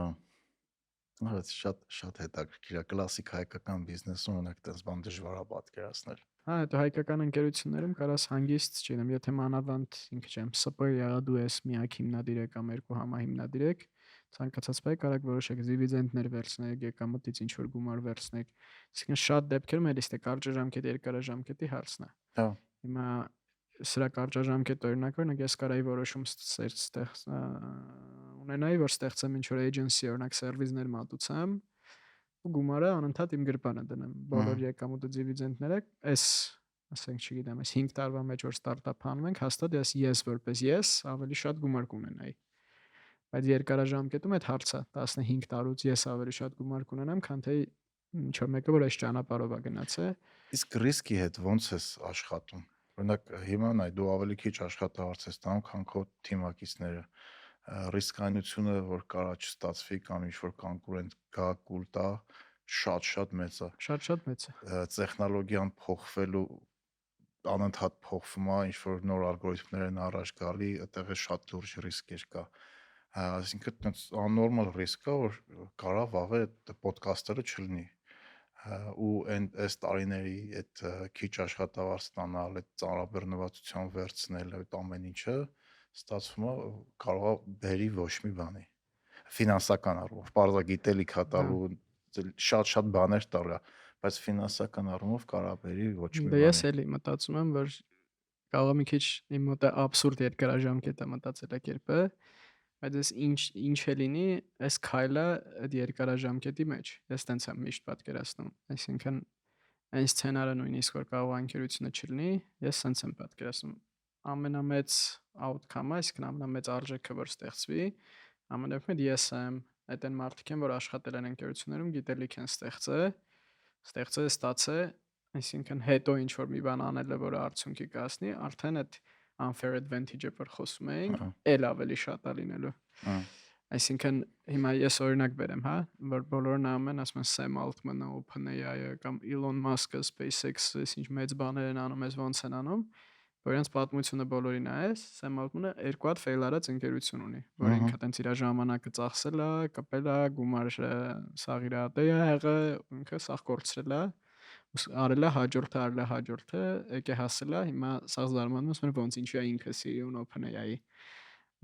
Այդ շատ հետաքրքիր է, կլասիկ հայկական բիզնեսում օրինակ այդպես բան դժվար է պատկերացնել։ Հա, այդ հայկական ընկերություններում կարաս հանգիստ, չգիտեմ, եթե մանավանդ ինքը չեմ, ՍՊ եղա դու ես միակ հիմնադիր եք կամ երկու համահիմնադիր եք, ցանկացած բայ կարաք որոշեք դիվիդենդներ վերցնեք, եկամտից ինչ որ գումար վերցնեք։ Իսկն շատ դեպքերում էլի ստե կարճաժամկետ, երկարաժամկետի հարցն է։ Հա։ Հիմա սրա կարճաժամկետ օրինակ օրինակ ես կարայի որոշում ունենայի, որ ստեղծեմ ինչ-որ agency, օրինակ սերվիզներ մատուցեմ ու գումարը անընդհատ իմ գրպանը դնեմ։ Բոլոր եկամուտը դիվիդենդները այս, ասենք, չգիտեմ, այս 5 տարվա մեջ որ ստարտափ անում ենք, հաստատ ես որպես ես ավելի շատ գումար կունենայի։ Բայց երկարաժամկետում այդ հարցը 15 տարուց ես ավելի շատ գումար կունենամ, քան թե ինչ-որ մեկը, որ այս ճանապարհով է գնացել։ Իսկ ռիսկի հետ ոնց ես աշխատում։ Օրինակ հիմա նայ դու ավելի քիչ աշխատավարձ ես տանում, քան քո թիմակիցները։ Ռիսկայնությունը, որ կարա չստացվի կամ ինչ-որ կոնկուրենտ գա կուլ տա, շատ մեծ է։ Շատ մեծ է։ Տեխնոլոգիան փոխվելու անընդհատ փոխվում է, ինչ-որ նոր ալգորիթմներ են առաջ գալի, այդտեղ է շատ լուրջ ռիսկեր կա։ Այսինքն այդպես աննորմալ ռիսկ է, որ կարա վաղը այդ ոդկասթերը չլինի։ Ու այս տարիների այդ քիչ աշխատավարձ ստանալ, այդ ծանրաբեռնվածության վերցնել, այդ ամեն ինչը ստացվում է կարող է բերի ոչ մի բանի։ Ֆինանսական առումով, բարձր գիտելիք հատալու շատ բաներ տալու, բայց ֆինանսական առումով կարա բերի ոչ մի Դե ես բանի։ էլի մտածում եմ, որ կարող է մի քիչ իմ մոտ աբսուրդ երկարաժամկետ է մտածելակերպը, բայց այս ինչ է լինի, այս քայլը այդ երկարաժամկետի մեջ։ Ես տենց եմ միշտ պատկերացնում։ Այսինքն այն սցենարը նույնիսկ որ կարող անկերությունը չլինի, ես սենց եմ պատկերացնում։ Ամենամեծ outcome-ը, այսինքն ամենամեծ արժեքը որ ստեղծվի, ամենամեծ ես եմ, այդ այն մարդիկ են, որ աշխատել են ընկերություններում, գիտելիք են ստացել, այսինքն հետո ինչ որ մի բան անելը, որը արդյունքի կհասնի, արդեն այդ unfair advantage-ը որ խոսում էինք, էլ ավելի շատ է լինելու։ Այսինքն հիմա ես օրինակ բերեմ, հա, որ բոլորը նայում են, ասում են Sam Altman-ը, OpenAI-ը կամ Elon Musk-ը, SpaceX-ը, ինչ մեծ բաներ են անում, ոնց են անում, որ իրենց պատմությունը բոլորի նայես, Sam Altman-ը երկու հատ fail արած ընկերություն ունի, որ ինքը տենց իր ժամանակը ծախսել է, կպել է, գումարը սաղ իր հատե է եղել, ինքը սաղ կորցրել է, արել է հաջորդը, եկե հասել է, հիմա սաղ զարմանում եմ, ոնց ինչու է ինքը CEO-ն OpenAI-ի,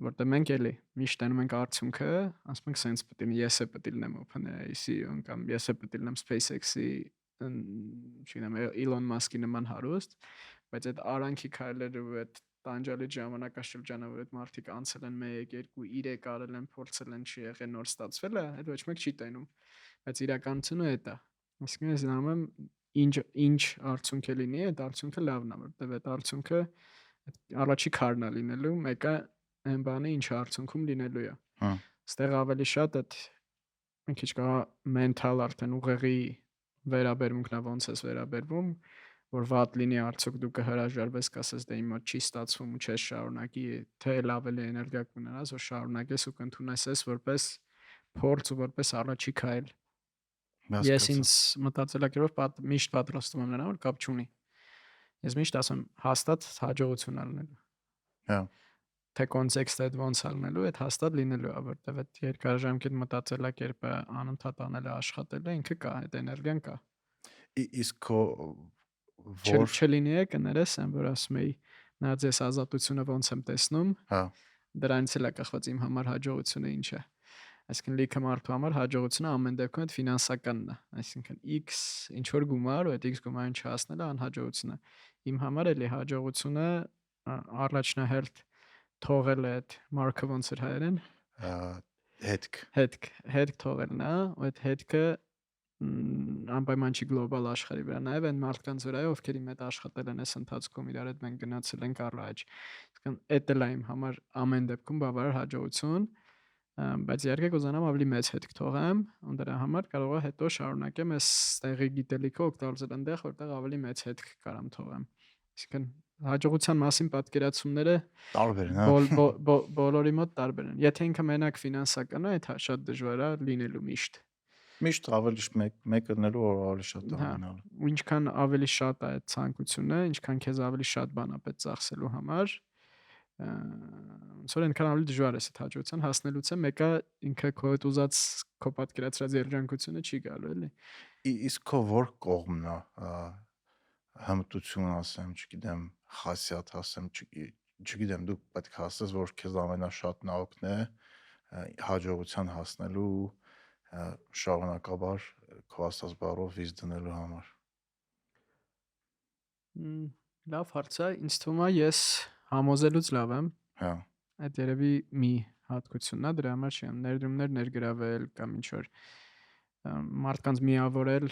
որտեղ մենք էլի միշտ տենում ենք արդյունքը, ասում ենք սենց պետք է լինի, ես է պետք է լինեմ OpenAI-ի CEO-ն կամ ես է պետք է լինեմ SpaceX-ի, չգիտեմ, Elon Musk-ի նման հարուստ, բայց այդ արանքի քայլերը ու այդ տանջալի ժամանակաշրջանը, որ այդ մարդիկ անցել են 1, 2, 3 արել են, փորձել են, չի եղել, նոր ստացվել է, այդ ոչ մեկ չի տենում, բայց իրականությունը է դա։ Այսինքն ես նայում եմ ինչ արդյունք է լինի, այդ արդյունքը լավն է, որտեղ այդ արդյունքը առաջի քարն է լինելու, մեկը այն բանը ինչ արդյունքում լինելու է։ Ստեղ ավելի շատ այդ մի քիչ կա mental արդեն ուղեղի վերաբերմունքն է, ոնց ես վերաբերվում, որ վատ լինի արդյոք դու կհրաժարվես, կասես դե իմ մոտ չի ստացվում ու չես շարունակի, թե էլ ավելի էներգիա կունենաս, որ շարունակես ու կընդունես ես որպես փորձ ու որպես առաջի քայլ։ Ես ինձ մտածելակերպով միշտ պատրաստում եմ նրան, որ կապ չունի։ Ես միշտ ասում հաստատ հաջողություն ալնելու։ Թե կոնտեքստը այդ ոնց ալնելու, այդ հաստատ լինելու է, որտեղ այդ երկարաժամկետ մտածելակերպը անընդհատ անելը, աշխատելը ինքը կա, այդ էներգիան կա։ Իսկ քո չլինի է կներես, եմ որ ասում էի, նայած ես ազատությունը ոնց եմ տեսնում, դրանից էլ է կախված իմ համար հաջողությունը ինչ է։ Այսինքն լիքը մարդու համար հաջողությունը ամեն դեպքում այդ ֆինանսականն է, այսինքն X ինչ որ գումար ու այդ X գումարին չհասնելը անհաջողություն է։ Իմ համար էլի հաջողությունը առաջնահերթ թողել է այդ մարկը ոնց էր հայերեն հետք թողելն է, ու այդ հետքը անպայման չի գլոբալ աշխարհի վրա, նաև այն մարդկանց վրա է, ովքեր իմ հետ աշխատել են այս ընթացքում, իրար հետ մենք գնացել ենք առաջ։ Իսկն էդ էլ է իմ համար ամեն դեպքում բավարար հաջողություն, բայց իհարկե կուզենամ ավելի մեծ հետք թողեմ, ու դրա համար կարող է հետո շարունակեմ այս տեղի գիտելիքը օգտագործել այնտեղ, որտեղ ավելի մեծ հետք կարամ թողեմ։ Այսինքն հաջողության մասին պատկերացումները տարբեր են, հա։ Բոլորի մոտ տարբեր են։ Եթե ինքը մենակ ֆինանսական է, դա շատ դժվար է լինելու միշտ։ Միշտ ավելի մեկը լինելու որ ավելի շատ է ունենալու։ Ու ինչքան ավելի շատ է այդ ցանկությունը, ինչքան քեզ ավելի շատ բան է պետք ծախսելու համար, ոնց որ այնքան ավելի դժվար է այդ հաջողության հասնելուց է մեկը ինքը քո հետ ուզած քո պատկերացրած երջանկությունը չի գալու, էլի։ Իսկ քո որ կողմն է հմտություն ասեմ, չգիտեմ, խասյաթ ասեմ, չգիտեմ, դու պետք է ասես, որ քեզ ամենաշատն օգնե հաջողության հասնելու շարունակաբար քո ասած բառով վիզ դնելու համար։ Լավ հարց է, ինձ թվում է ես համոզելուց լավ եմ։ Հա։ Այդ երևի մի հատկությունն է, դրա համար չի ներդրումներ ներգրավել կամ ինչ որ մարդկանց միավորել,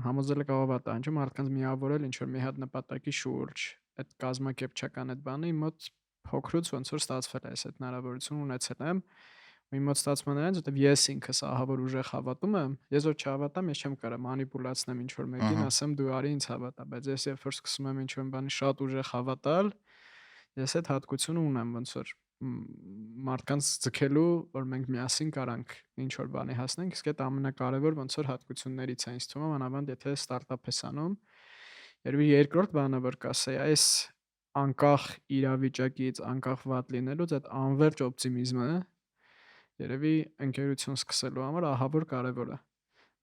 համոզելը կարող է տանջը մարդկանց միավորել ինչ որ մի հատ նպատակի շուրջ, այդ կազմակերպչական այդ բանը իմ մոտ փոքրուց ոնց որ ստացվել է, այս այդ հնարավորություն ունեցել եմ։ Ու իմ մոտ ստացվում է նրանց, որտեվ ես ինքս ահավոր ուժեղ հավատում եմ, ես որ չհավատամ, ես չեմ կարող մանիպուլացնեմ ինչ որ մեկին, ասեմ դու արի ինձ հավատա, բայց ես երբ որ սկսում եմ ինչ որ բանի շատ ուժեղ հավատալ, ես այդ հատկությունը ունեմ ոնց որ մարդկանց ձգելու, որ մենք միասին կարանք ինչ որ բանի հասնենք, իսկ այդ ամենակարևոր ոնց որ հատկություններից է ինձ թվում է, մանավանդ եթե ստարտափ ես անում։ Երևի երկրորդ բանը, որ կասեի, այս անկախ իրավիճակից, անկախ վատ լինելուց այդ անverջ օպտիմիզմը երևի ընկերություն սկսելու համար ահավոր կարևոր է,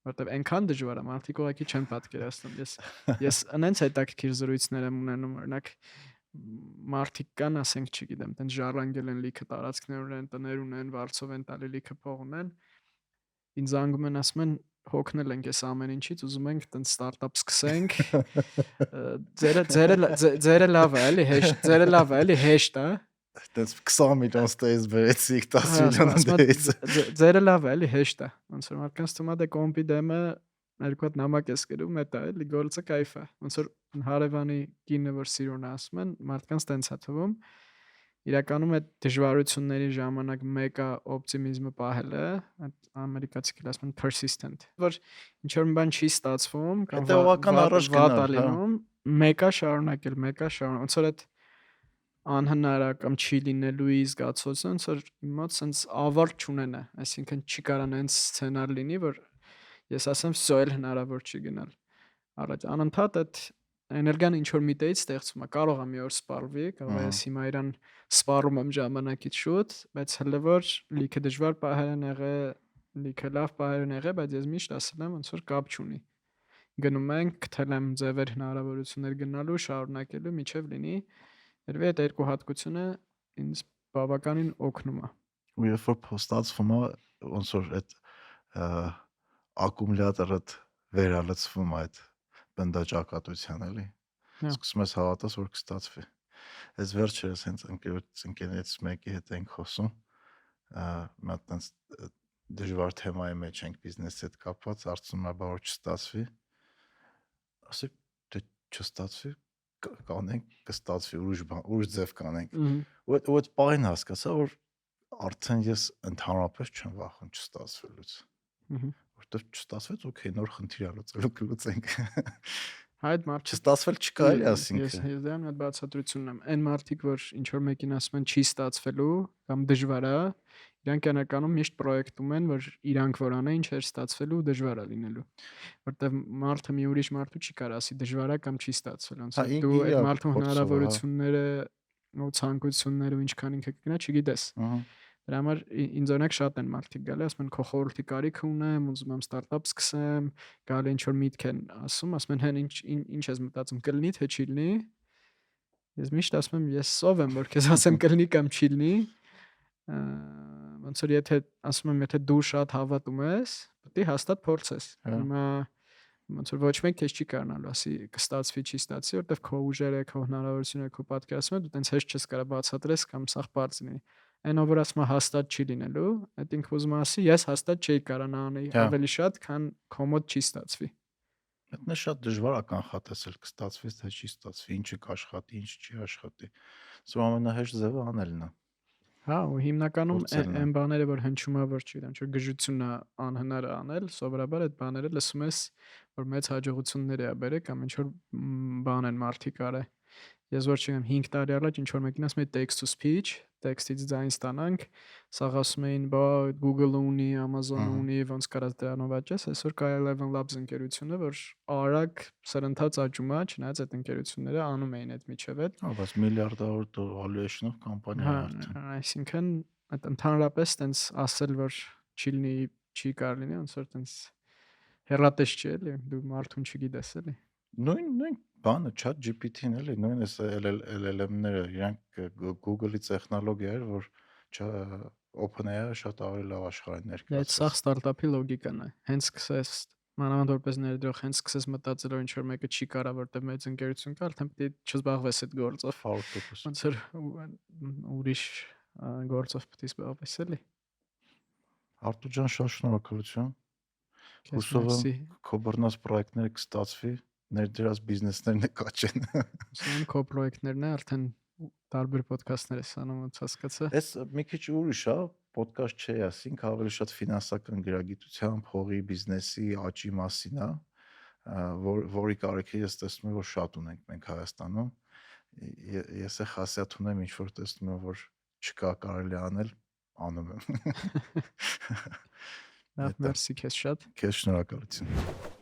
որտեվ այնքան դժվար է, մարդիկ ուղղակի չեն պատկերացնում։ Ես այնց հետաքրքիր զրույցներ եմ ունենում, օրինակ մարդիկ կան, ասենք, չգիտեմ, տենց ժառանգել են լիքը տարածքներ ունեն, տներ ունեն, վարձով են տալի, լիքը փող ունեն։ Ինձ զանգում են, ասում են, հոգնել ենք այս ամեն ինչից, ուզում ենք տենց ստարտափ սկսենք։ Ձերը լավ է, էլի հեշտ, ձերը լավ է, էլի հեշտ է։ Այդպես 20 միլիոն ստեյս բերեցիք 10 միլիոն դեից։ Ձերը լավ է, էլի հեշտ է։ Ոնց որ մարդկանց թվում է դե կոմպի դեմը երկու հատ նամակ ես գրում, դա էլի գործը кайֆ է։ Ոնց որ հարևանի կինը որ սիրուն է ասում են, մարդկանց տենց է թվում։ Իրականում այդ դժվարությունների ժամանակ մեկը օպտիմիզմը պահելը, այդ ամերիկացիքն ասում են persistent, որ ինչ որ մի բան չի ստացվում կամ հետևողական առաջ վատ է գնալ, լինում, մեկը շարունակել, ոնց որ այդ անհնար է կամ չի լինելու զգացոցը, ոնց որ իմ մոտ sense ավարտ չունենա, այսինքն չի կարան այնց սցենար լինի, որ ես ասեմ, всё էլ հնարավոր չի գնալ։ Առաջ անընդհատ այդ էներգիան ինչ որ միտեից ստեղծվում է, կարող է մի օր սպառվի, կարող է ես հիմա իրան սպառում եմ ժամանակից շուտ, բայց հələ որ լիքը դժվար պահեր են եղել, լիքը լավ պահեր են եղել, բայց ես միշտ ասել եմ, ոնց որ կապ չունի։ Գնում ենք, գտել եմ ձևեր հնարավորություններ գնալու, շարունակելու, միջև լինի։ Երևի այդ երկու հատկությունը ինձ բավականին օգնում է։ Ու երբ որ ստացվում է, ոնց որ այդ ակումուլյատորը վերալցվում այդ բնդաճակատության էլի։ Սկսում ես հավատաս, որ կստացվի։ Այս վերջերս հենց ընկերներից մեկի հետ ենք խոսում, մի հատ տենց դժվար թեմայի մեջ ենք բիզնեսի հետ կապված, հարցնում է, բա որ չստացվի։ Ասեք, դե չստացվի, կանենք, կստացվի, ուրիշ ձև կանենք։ Ու այդ պահին հասկացա, որ արդեն ես ընդհանրապես չեմ վախում չստացվելուց։ Որտեվ չստացվեց, օքեյ, նոր խնդիր ա լուծելու կլուծենք։ Այդ մարդ չստացվել չկա էլի, ասինքն։ Ես դեռ մի հատ բացատրություն ունեմ։ Այն մարդիկ, որ ինչ որ մեկին ասում են չի ստացվելու կամ դժվար է, իրանք իրականում միշտ պրոյեկտում են, որ իրանք որ անեն, ինչ էր ստացվելու ու դժվար է լինելու։ Որտեվ մարդը մի ուրիշ մարդու չի կարող ասի դժվար է կամ չի ստացվել, ոնց որ դու այդ մարդու հնարավորությունները ու ցանկությունները ու ինչքան ինքը կգնա, չգիտես։ Դրա համար ինձ օրինակ շատ են մարդիկ գալի, ասում են քո խորհրդի կարիք ունեմ, ուզում եմ ստարտափ սկսեմ, գալի ինչ որ միտք են ասում, ասում են հեն ինչ ես մտածում, կլինի թե չի լինի։ Ես միշտ ասում եմ, ես ով եմ, որ քեզ ասեմ կլինի կամ չի լինի։ Ոնց որ եթե ասում եմ, եթե դու շատ հավատում ես, պետք է հաստատ փորձես։ Հիմա ոնց որ ոչ մեկ քեզ չի կարողանալու ասի կստացվի, չի ստացվի, որտեվ քո ուժերը, քո հնարավորությունները, քո պատկերացումը դու տենց հեշտ չես կարող բացատրես կամ սաղ բարձ լինի։ Այնով որ ասում է հաստատ չի լինելու, այդ ինքը ուզում է ասի, ես հաստատ չի կարողանա անել ավելի շատ, քան քո մոտ չի ստացվի։ Դա շատ դժվար է կանխատեսել կստացվի, թե չի ստացվի, ինչը կաշխատի, ինչը չի աշխատի։ Սա ամենահեշտ ձևը անելն է։ Հա, ու հիմնականում այն բաները, որ հնչում է, որ չգիտեմ, ինչ գժությունն է անհնար է անել, սովորաբար այդ բաները լսում ես, որ մեծ հաջողություններ է բերել կամ ինչ որ բան են մարդիկ արել։ Ես որ չգիտեմ 5 տարի առաջ ինչ որ մեկին ասում էի text to speech, տեքստից ձայն ստանանք, սաղ ասում էին, բա Google-ը ունի, Amazon-ը ունի, ոնց կարած դրանով աճես, այսօր կա Eleven Labs ընկերությունը, որ արագ սրընթաց աճում է, չնայած այդ ընկերությունները անում էին այդ միջև այդ։ Հա, բայց միլիարդավոր valuation-ով կամպանիա է արդեն։ Այսինքն այդ ընդհանրապես տենց ասել, որ չի լինի, չի կարող լինի, ոնց որ տենց հեռատես չի էլի, դու մարդուն չգիտես էլի։ Նույն բանը chat GPT-ն էլի, նույն էս LLM-ները, իրանք Google-ի տեխնոլոգիա էր, որ OpenAI-ը շատ ավելի լավ աշխարհին ներկայացրեց։ Այդ սա ստարտափի լոգիկան է։ Հենց սկսես մանավանդ որպես ներդրող, հենց սկսես մտածել, որ ինչ որ մեկը չի կարա, որտեղ մեծ ընկերություն կա, արդեն պետք է չզբաղվես այդ գործով։ 100%։ Ոնց որ ուրիշ գործով պետք է զբաղվես էլի։ Արտուր ջան, շատ շնորհակալություն։ Քեզ Հուսով եմ մերսի։ քո բռնած պրոյեկտները կստացվի, ներդրած բիզնեսներն կաճեն։ Հուսով եմ քո պրոյեկտներն է արդեն տարբեր ոդքասթներ ես անում, ոնց հասկացա։ Էս մի քիչ ուրիշ է, ոդկաստ չէ, ասինք ավելի շատ ֆինանսական գրագիտության, փողի, բիզնեսի աճի մասին է, որի կարիքի ես տեսնում եմ, որ շատ ունենք մենք Հայաստանում։ Ես է խասյաթ ունեմ, ինչ որ տեսնում եմ, որ չկա կարելի անել, անում եմ։ Լավ, մերսի քեզ շատ։ Քեզ շնորհակալություն։